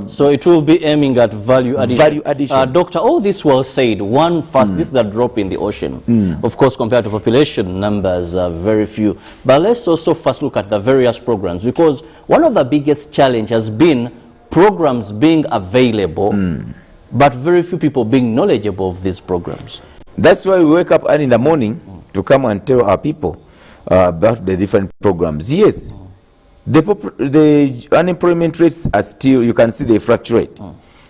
So it will be aiming at value addition. Doctor, all this was said. This is a drop in the ocean. Of course, compared to population numbers are very few. But let's also first look at the various programs, because one of the biggest challenge has been programs being available, but very few people being knowledgeable of these programs. That's why we wake up early in the morning to come and tell our people about the different programs. Yes. The unemployment rates are still, you can see they fluctuate.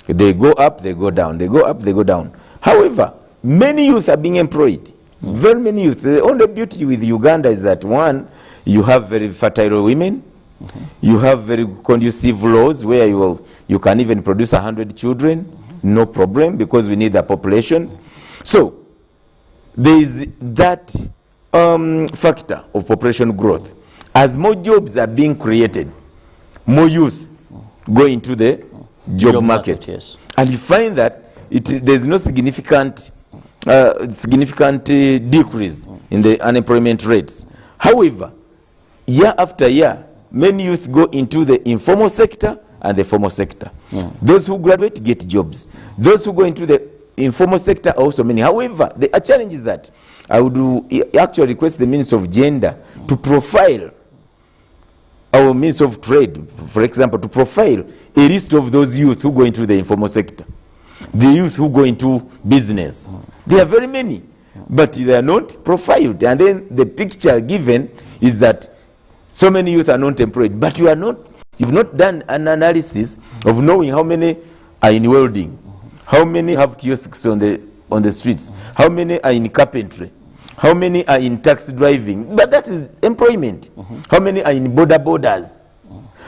They go up, they go down. They go up, they go down. However, many youth are being employed. Very many youth. The only beauty with Uganda is that, one, you have very fertile women. You have very conducive laws where you can even produce 100 children. No problem, because we need the population. So, there is that factor of population growth. As more jobs are being created, more youth go into the job market. Yes. And you find that there's no significant decrease in the unemployment rates. However, year after year, many youth go into the informal sector and the formal sector. Those who graduate get jobs. Those who go into the informal sector are also many. However, the challenge is that I would actually request the Minister of Gender to profile our means of trade, for example, to profile a list of those youth who go into the informal sector, the youth who go into business. There are very many, but they are not profiled. And then the picture given is that so many youth are not employed, but you've not done an analysis of knowing how many are in welding, how many have kiosks on the streets, how many are in carpentry, how many are in taxi driving. But that is employment. How many are in borders?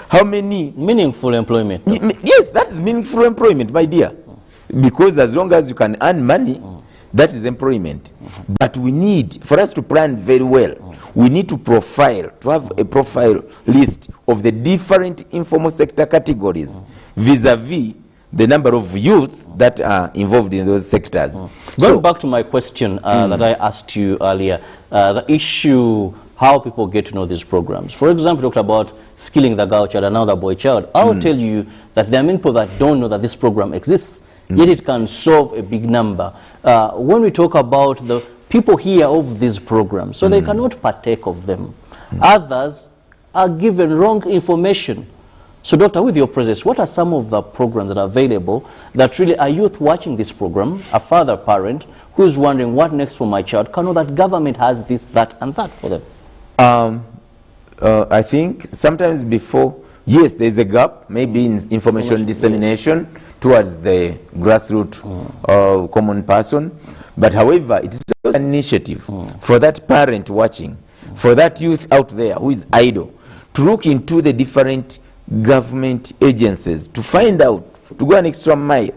How many? Meaningful employment. Yes, that is meaningful employment, my dear. Because as long as you can earn money, that is employment. But we need, for us to plan very well, we need to have a profile list of the different informal sector categories vis-a-vis the number of youth that are involved in those sectors. Going back to my question that I asked you earlier, the issue, how people get to know these programs. For example, you talked about skilling the girl child, another boy child. I will tell you that there are many people that don't know that this program exists, yet it can solve a big number. When we talk about the people hear of these programs, so they cannot partake of them. Others are given wrong information. So, Doctor, with your presence, what are some of the programs that are available that really a youth watching this program, a father, parent, who's wondering what next for my child, can know that government has this, that, and that for them? I think sometimes before, yes, there's a gap, maybe in information dissemination towards the grassroots common person. But however, it is an initiative for that parent watching, for that youth out there who is idle, to look into the different government agencies to find out, to go an extra mile,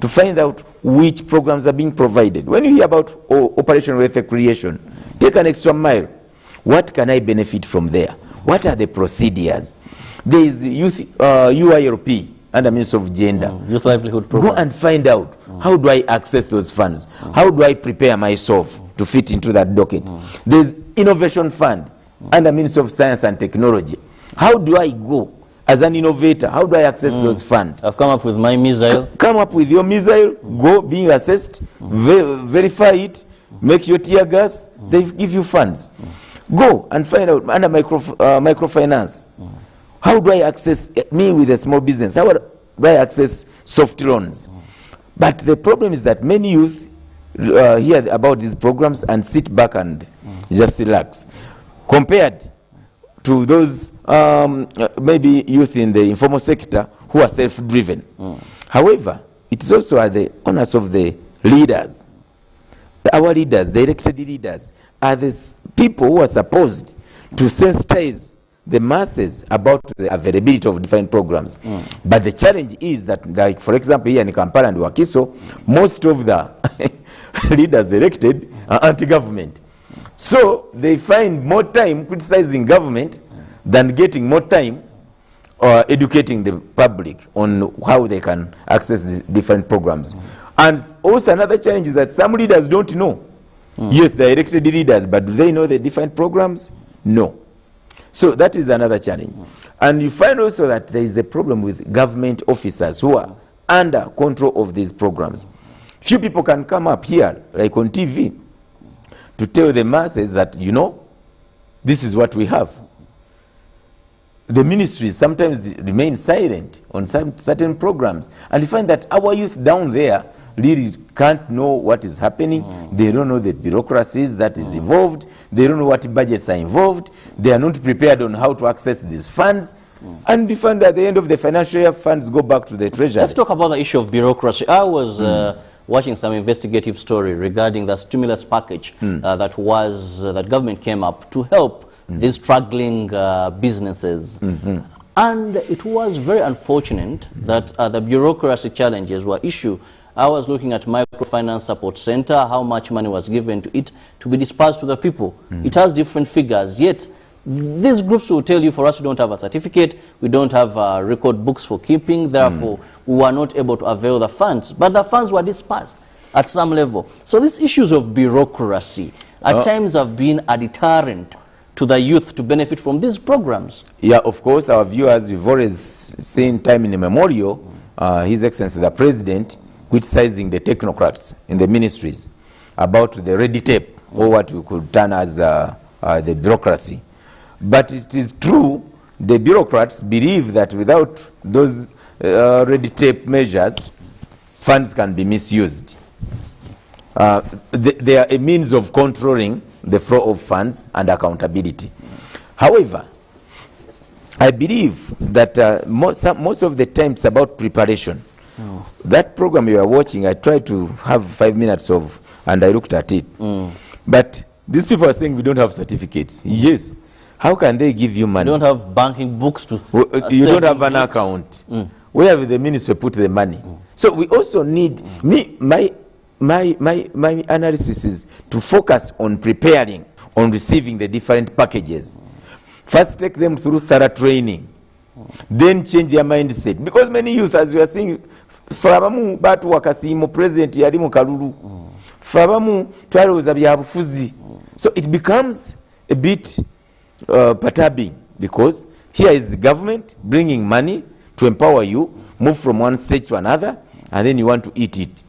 to find out which programs are being provided. When you hear about Operation Wealth Creation, take an extra mile. What can I benefit from there? What are the procedures? There is youth UILP under Ministry of Gender. Youth Livelihood Program. Go and find out how do I access those funds? How do I prepare myself to fit into that docket? There's Innovation Fund under Ministry of Science and Technology. How do I go as an innovator, how do I access those funds? I've come up with my missile. Come up with your missile, go being assessed, verify it, make your tear gas, they give you funds. Go and find out under microfinance. How do I access, me with a small business, how do I access soft loans? But the problem is that many youth hear about these programs and sit back and just relax. Compared to those maybe youth in the informal sector who are self-driven. However, it is also at the onus of the leaders. Our leaders, the elected leaders, are the people who are supposed to sensitize the masses about the availability of different programs. But the challenge is that, like for example, here in Kampala and Wakiso, most of the leaders elected are anti-government. So they find more time criticizing government than getting more time educating the public on how they can access the different programs. And also another challenge is that some leaders don't know. Yes, they're elected leaders, but do they know the different programs? No. So that is another challenge. And you find also that there is a problem with government officers who are under control of these programs. Few people can come up here, like on TV, to tell the masses that, you know, this is what we have. The ministries sometimes remain silent on some certain programs. And you find that our youth down there really can't know what is happening. They don't know the bureaucracies that is involved. They don't know what budgets are involved. They are not prepared on how to access these funds. And you find that at the end of the financial year, funds go back to the treasury. Let's talk about the issue of bureaucracy. I was watching some investigative story regarding the stimulus package that government came up to help these struggling businesses. And it was very unfortunate that the bureaucracy challenges were issue. I was looking at Microfinance Support Center, how much money was given to it to be dispersed to the people. It has different figures, yet these groups will tell you, for us, we don't have a certificate, we don't have record books for keeping, therefore we were not able to avail the funds. But the funds were dispersed at some level. So these issues of bureaucracy at times have been a deterrent to the youth to benefit from these programs. Yeah, of course, our viewers, we've always seen time in the memorial, His Excellency the President criticizing the technocrats in the ministries about the red tape, or what we could term as the bureaucracy. But it is true, the bureaucrats believe that without those red tape measures, funds can be misused. They are a means of controlling the flow of funds and accountability. However, I believe that most of the time it's about preparation. That program you are watching, I tried to have 5 minutes of, and I looked at it. But these people are saying we don't have certificates. Yes. How can they give you money? You don't have banking books to... you don't have an account. Where have the ministry put the money? So we also need... My analysis is to focus on preparing, on receiving the different packages. First take them through thorough training. Then change their mindset. Because many youth, as we are seeing, Fabamu batu wakasiimo president yali mu kalulu. Fabamu twaloza byabufuzi. So it becomes a bit perturbing, because here is the government bringing money to empower you, move from one stage to another, and then you want to eat it.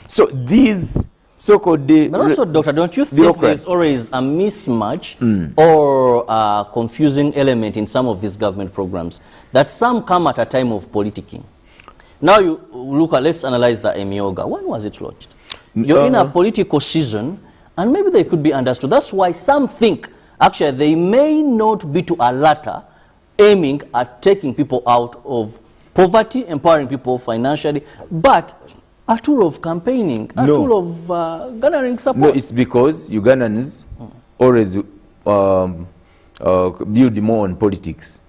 So these so-called... But also, Doctor, don't you think there's always a mismatch or a confusing element in some of these government programs, that some come at a time of politicking? Now you look at, let's analyze the Emioga. When was it launched? You're in a political season, and maybe they could be understood. That's why some think, actually, they may not be to a latter aiming at taking people out of poverty, empowering people financially, but a tool of campaigning, a tool of garnering support. No, it's because Ugandans always build more on politics.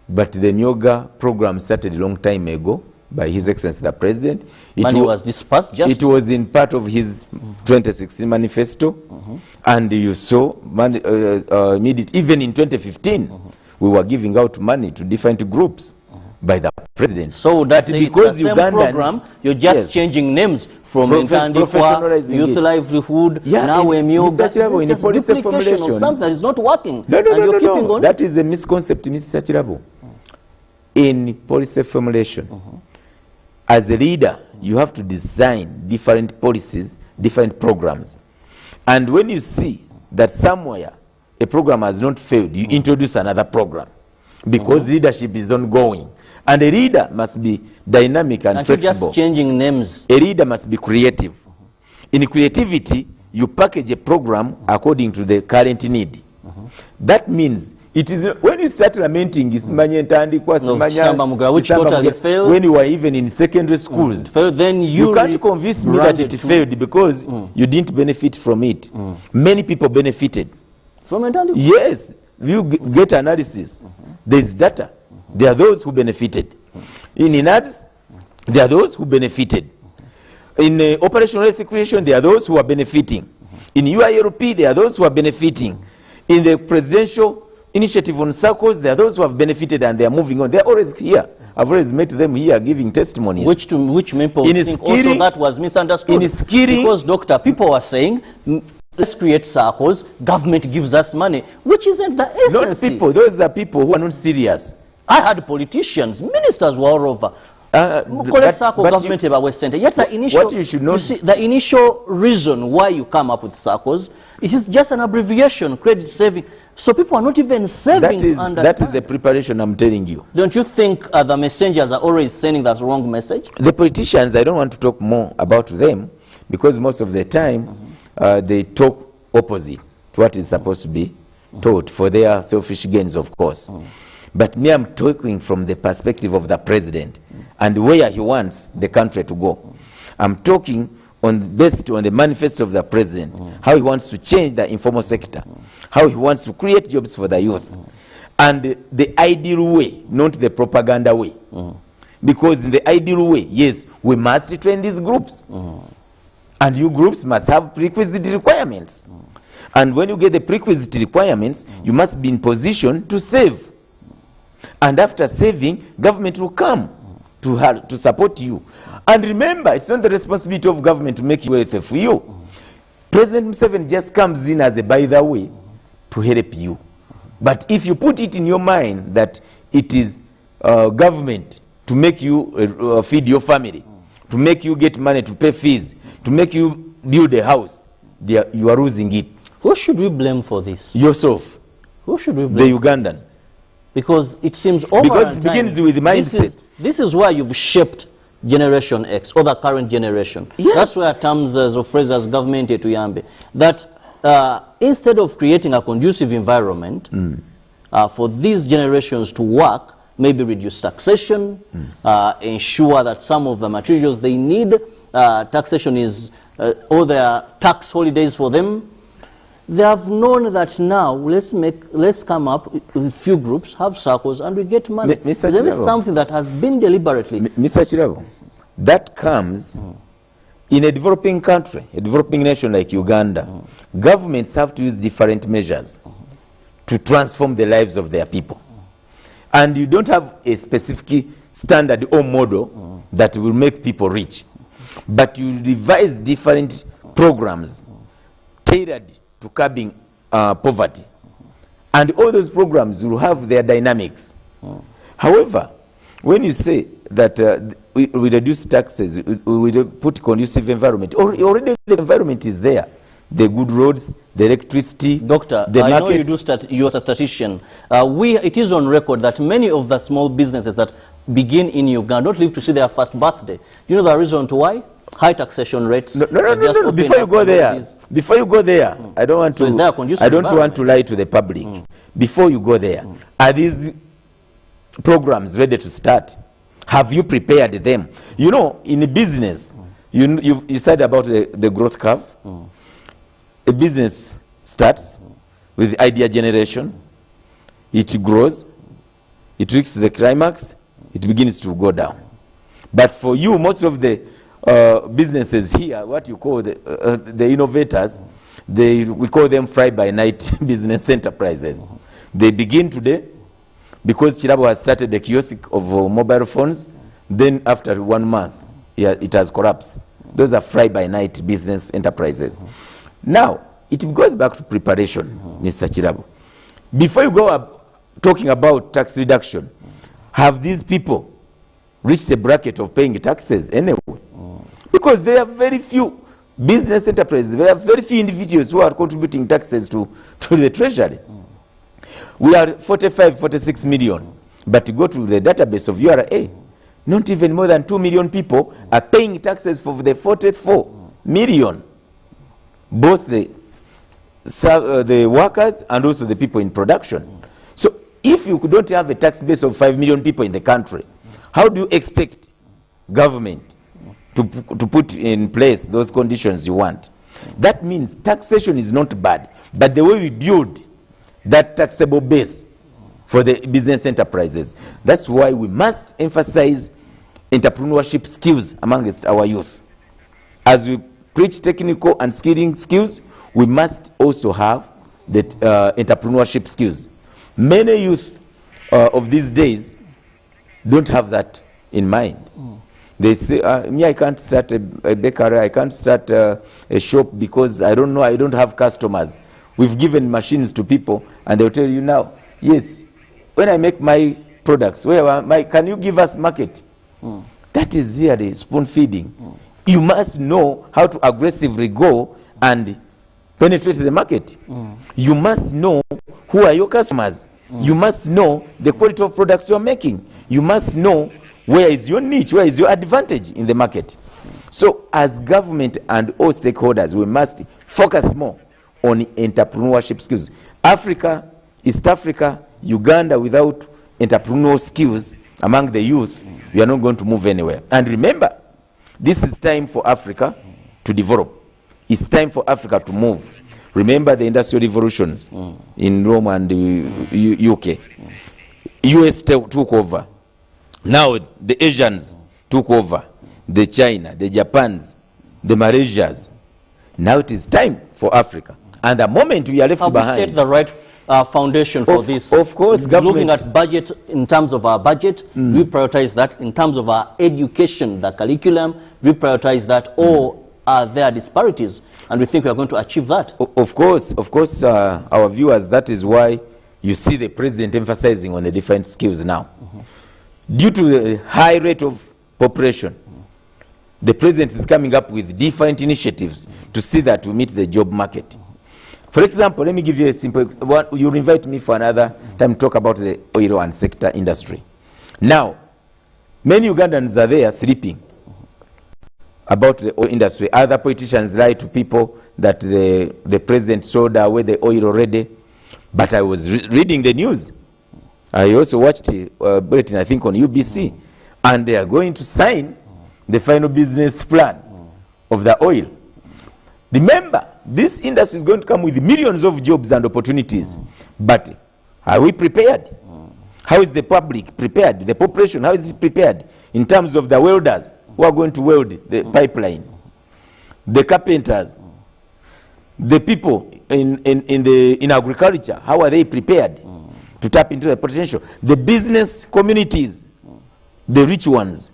But the Nyoga program started a long time ago by His Excellency the President. Money was dispersed just... It was in part of his 2016 manifesto. And you saw, even in 2015, we were giving out money to different groups by the President. So that's because the same program, you're just changing names from Youth Livelihood, now Emioga. It's just duplication of something that is not working. No. That is a misconcept, Mr. Chirabo. in policy formulation, as a leader, you have to design different policies, different programs. And when you see that somewhere a program has not failed, you introduce another program, because leadership is ongoing. And a leader must be dynamic and flexible. Just changing names. A leader must be creative. In creativity, you package a program according to the current need. That means it is when you start lamenting which totally failed, when you were even in secondary schools, then you can't convince me that it failed because you didn't benefit from it. Many people benefited from it. Yes, you get analysis. There is data. There are those who benefited. In INADS, there are those who benefited. In operational health creation, there are those who are benefiting. In UILP, there are those who are benefiting. In the presidential initiative on circles, there are those who have benefited and they are moving on. They are always here. I've always met them here giving testimonies. Which people in think also that was misunderstood. In Skiri, because, Doctor, people are saying, let's create circles, government gives us money, which isn't the essence. Not people. Those are people who are not serious. I had politicians, ministers were all over. Yet the initial, what you should know, you see, the initial reason why you come up with circles, it is just an abbreviation, credit saving. So people are not even saving. That is the preparation I'm telling you. Don't you think the messengers are always sending that wrong message? The politicians, I don't want to talk more about them, because most of the time they talk opposite to what is supposed to be taught for their selfish gains, of course. But me, I'm talking from the perspective of the president and where he wants the country to go. I'm talking based on the manifesto of the president, how he wants to change the informal sector, how he wants to create jobs for the youth, and the ideal way, not the propaganda way. Because in the ideal way, yes, we must train these groups. And you groups must have prerequisite requirements. And when you get the prerequisite requirements, you must be in position to save. And after saving, government will come to support you. And remember, it's not the responsibility of government to make wealth for you. President Museveni just comes in as a by the way to help you. But if you put it in your mind that it is government to make you feed your family, to make you get money to pay fees, to make you build a house, you are losing it. Who should we blame for this? Yourself. Who should we blame? The Ugandan. Because it seems over because it begins with mindset. This is why you've shaped Generation X, or the current generation. Yes. That's where terms of phrases government to Yambe. That instead of creating a conducive environment for these generations to work, maybe reduce taxation, ensure that some of the materials they need, taxation is all their tax holidays for them. They have known that now let's come up with a few groups, have circles, and we get money. There is something that has been deliberately. Mr. Chirabo, that comes in a developing country, a developing nation like Uganda. Governments have to use different measures to transform the lives of their people. And you don't have a specific standard or model that will make people rich. But you devise different programs tailored to curbing poverty. And all those programs will have their dynamics. However, when you say that we reduce taxes, we put conducive environment, already the environment is there. The good roads, the electricity, Doctor, the I markets. know you are a statistician. It is on record that many of the small businesses that begin in Uganda don't live to see their first birthday. You know the reason to why? High taxation rates. No. Before you go there, I don't want to lie to the public. Before you go there, are these programs ready to start? Have you prepared them? You know, in business, you said about the growth curve. A business starts with idea generation. It grows. It reaches the climax. It begins to go down. But for you, most of the businesses here, what you call the innovators, we call them fly-by-night business enterprises. They begin today because Chirabo has started the kiosk of mobile phones. Then after 1 month, it has collapsed. Those are fly-by-night business enterprises. Now, it goes back to preparation, Mr. Chirabo. Before you go up talking about tax reduction, have these people reached a bracket of paying taxes anyway? Because there are very few business enterprises, there are very few individuals who are contributing taxes to the treasury. We are 45, 46 million, but to go to the database of URA, not even more than 2 million people are paying taxes for the 44 million, both the workers and also the people in production. So if you don't have a tax base of 5 million people in the country, how do you expect government to put in place those conditions you want? That means taxation is not bad, but the way we build that taxable base for the business enterprises, that's why we must emphasize entrepreneurship skills amongst our youth. As we preach technical and skilling skills, we must also have the entrepreneurship skills. Many youth of these days don't have that in mind. They say, me, I can't start a bakery, I can't start a shop because I don't know, I don't have customers. We've given machines to people and they'll tell you now, yes, when I make my products, can you give us market? That is really spoon feeding. You must know how to aggressively go and penetrate the market. You must know who are your customers. You must know the quality of products you are making. You must know where is your niche, where is your advantage in the market. So as government and all stakeholders, we must focus more on entrepreneurship skills. Africa, East Africa, Uganda, without entrepreneurial skills among the youth, we are not going to move anywhere. And remember, this is time for Africa to develop. It's time for Africa to move. Remember the industrial revolutions in Rome and the UK. US took over. Now the Asians took over. The China, the Japans, the Malaysias. Now it is time for Africa. And the moment we are left behind. Have we set the right foundation for this? Of course, government. Looking at budget, in terms of our budget, we prioritize that. In terms of our education, the curriculum, we prioritize that. Or are there disparities? And we think we are going to achieve that. Of course, our viewers, that is why you see the president emphasizing on the different skills now. Due to the high rate of population, the president is coming up with different initiatives to see that we meet the job market. For example, let me give you a simple one. You'll invite me for another time to talk about the oil and sector industry. Now, many Ugandans are there sleeping about the oil industry. Other politicians lie to people that the president sold away the oil already. But I was reading the news. I also watched a bulletin, I think, on UBC. And they are going to sign the final business plan of the oil. Remember, this industry is going to come with millions of jobs and opportunities. But are we prepared? How is the public prepared? The population, how is it prepared? In terms of the welders who are going to weld the pipeline, the carpenters, the people in agriculture, how are they prepared to tap into the potential? The business communities, the rich ones,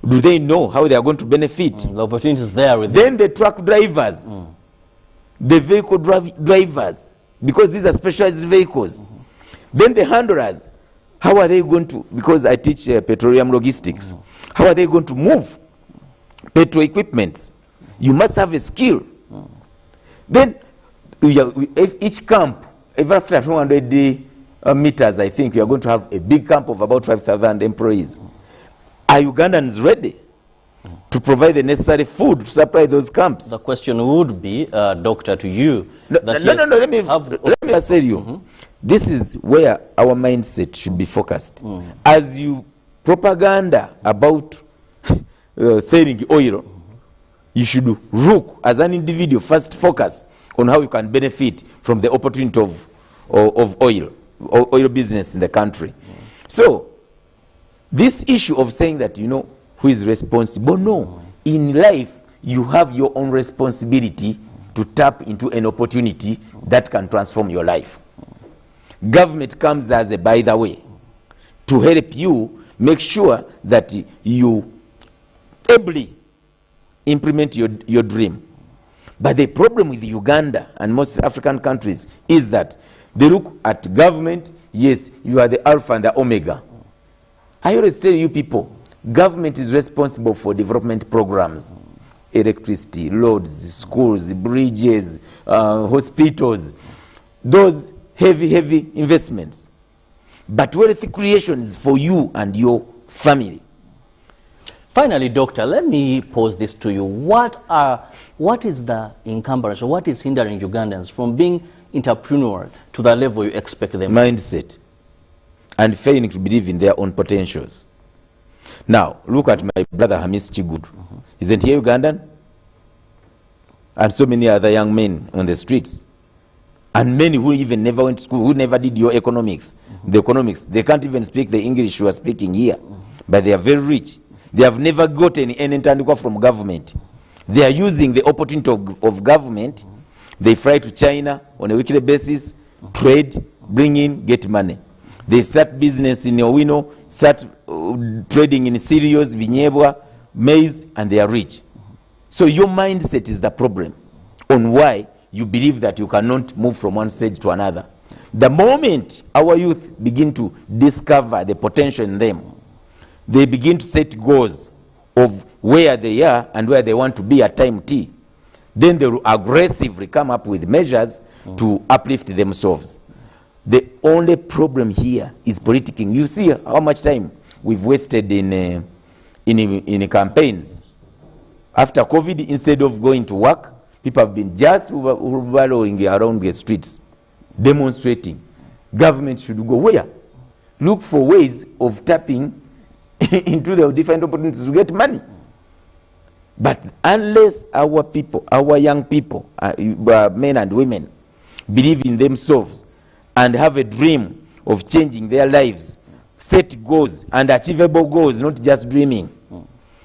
do they know how they are going to benefit? The opportunities there with then the truck drivers, the vehicle drivers, because these are specialized vehicles. Then the handlers, how are they going to, because I teach petroleum logistics, how are they going to move petrol equipment? You must have a skill. Then each camp, every after 200 meters, I think we are going to have a big camp of about 5,000 employees. Are Ugandans ready to provide the necessary food to supply those camps? The question would be, Doctor, to you. No, let me answer you. This is where our mindset should be focused. As you propaganda about selling oil, you should look as an individual, first focus on how you can benefit from the opportunity of oil business in the country. So this issue of saying that, you know, who is responsible? No. In life, you have your own responsibility to tap into an opportunity that can transform your life. Government comes as a by the way to help you make sure that you ably implement your dream. But the problem with Uganda and most African countries is that they look at government, yes, you are the alpha and the omega. I always tell you people, government is responsible for development programs, electricity, roads, schools, bridges, hospitals, those heavy investments. But wealth creation is for you and your family. Finally, Doctor, let me pose this to you. What is the encumbrance, or what is hindering Ugandans from being entrepreneurial to the level you expect them? Mindset and failing to believe in their own potentials. Now, look at my brother Hamis Chigud. Isn't he Ugandan? And so many other young men on the streets. And many who even never went to school, who never did your economics. The economics, they can't even speak the English you are speaking here. But they are very rich. They have never gotten any tandikwa from government. They are using the opportunity of government. They fly to China on a weekly basis, trade, bring in, get money. They start business in Owino, start trading in cereals, vinyebwa, maize, and they are rich. So your mindset is the problem on why you believe that you cannot move from one stage to another. The moment our youth begin to discover the potential in them, they begin to set goals of where they are and where they want to be at time T. Then they will aggressively come up with measures to uplift themselves. The only problem here is politicking. You see how much time we've wasted in campaigns. After COVID, instead of going to work, people have been just wallowing around the streets, demonstrating. Government should go where? Look for ways of tapping into the different opportunities to get money. But unless our people, our young people, men and women, believe in themselves and have a dream of changing their lives, set goals and achievable goals, not just dreaming,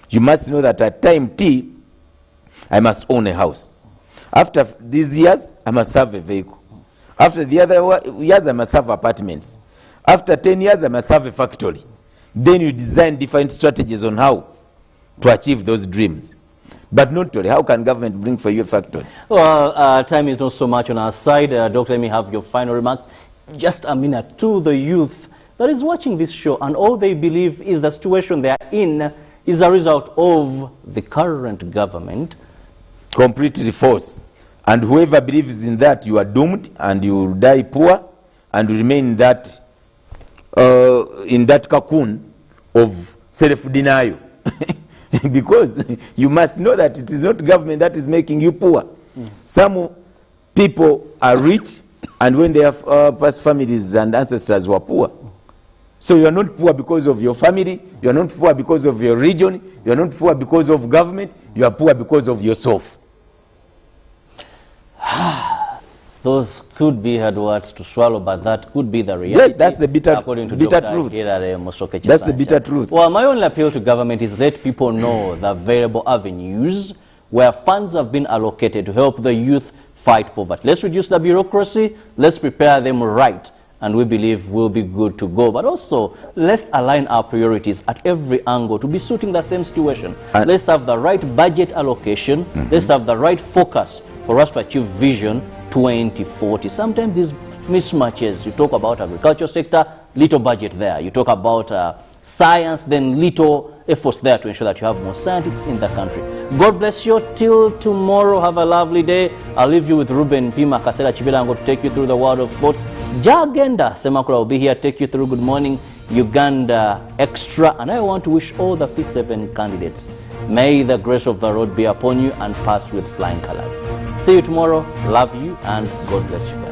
you must know that at time T, I must own a house. After these years, I must have a vehicle. After the other years, I must have apartments. After 10 years, I must have a factory. Then you design different strategies on how to achieve those dreams. But not only, how can government bring for you a factory? Well, time is not so much on our side. Doctor, let me have your final remarks. Just a minute to the youth that is watching this show, and all they believe is the situation they are in is a result of the current government. Completely false. And whoever believes in that, you are doomed and you will die poor and remain in that cocoon of self-denial. Because you must know that it is not government that is making you poor. Some people are rich, and when they have past families and ancestors were poor. So you are not poor because of your family, you are not poor because of your region, you are not poor because of government, you are poor because of yourself. Those could be hard words to swallow, but that could be the reality. Yes, that's the bitter truth. That's the bitter truth. Well, my only appeal to government is let people know the available avenues where funds have been allocated to help the youth fight poverty. Let's reduce the bureaucracy, let's prepare them right, and we believe we'll be good to go. But also, let's align our priorities at every angle to be suiting the same situation. Let's have the right budget allocation, let's have the right focus for us to achieve vision 2040. Sometimes these mismatches, you talk about agriculture sector, little budget there. You talk about science, then little efforts there to ensure that you have more scientists in the country. God bless you. Till tomorrow, have a lovely day. I'll leave you with Ruben Pima Kasela Chibilango to take you through the world of sports. Jagenda Semakula will be here, take you through Good Morning Uganda Extra. And I want to wish all the P7 candidates, may the grace of the Lord be upon you and pass with flying colors. See you tomorrow. Love you and God bless you guys.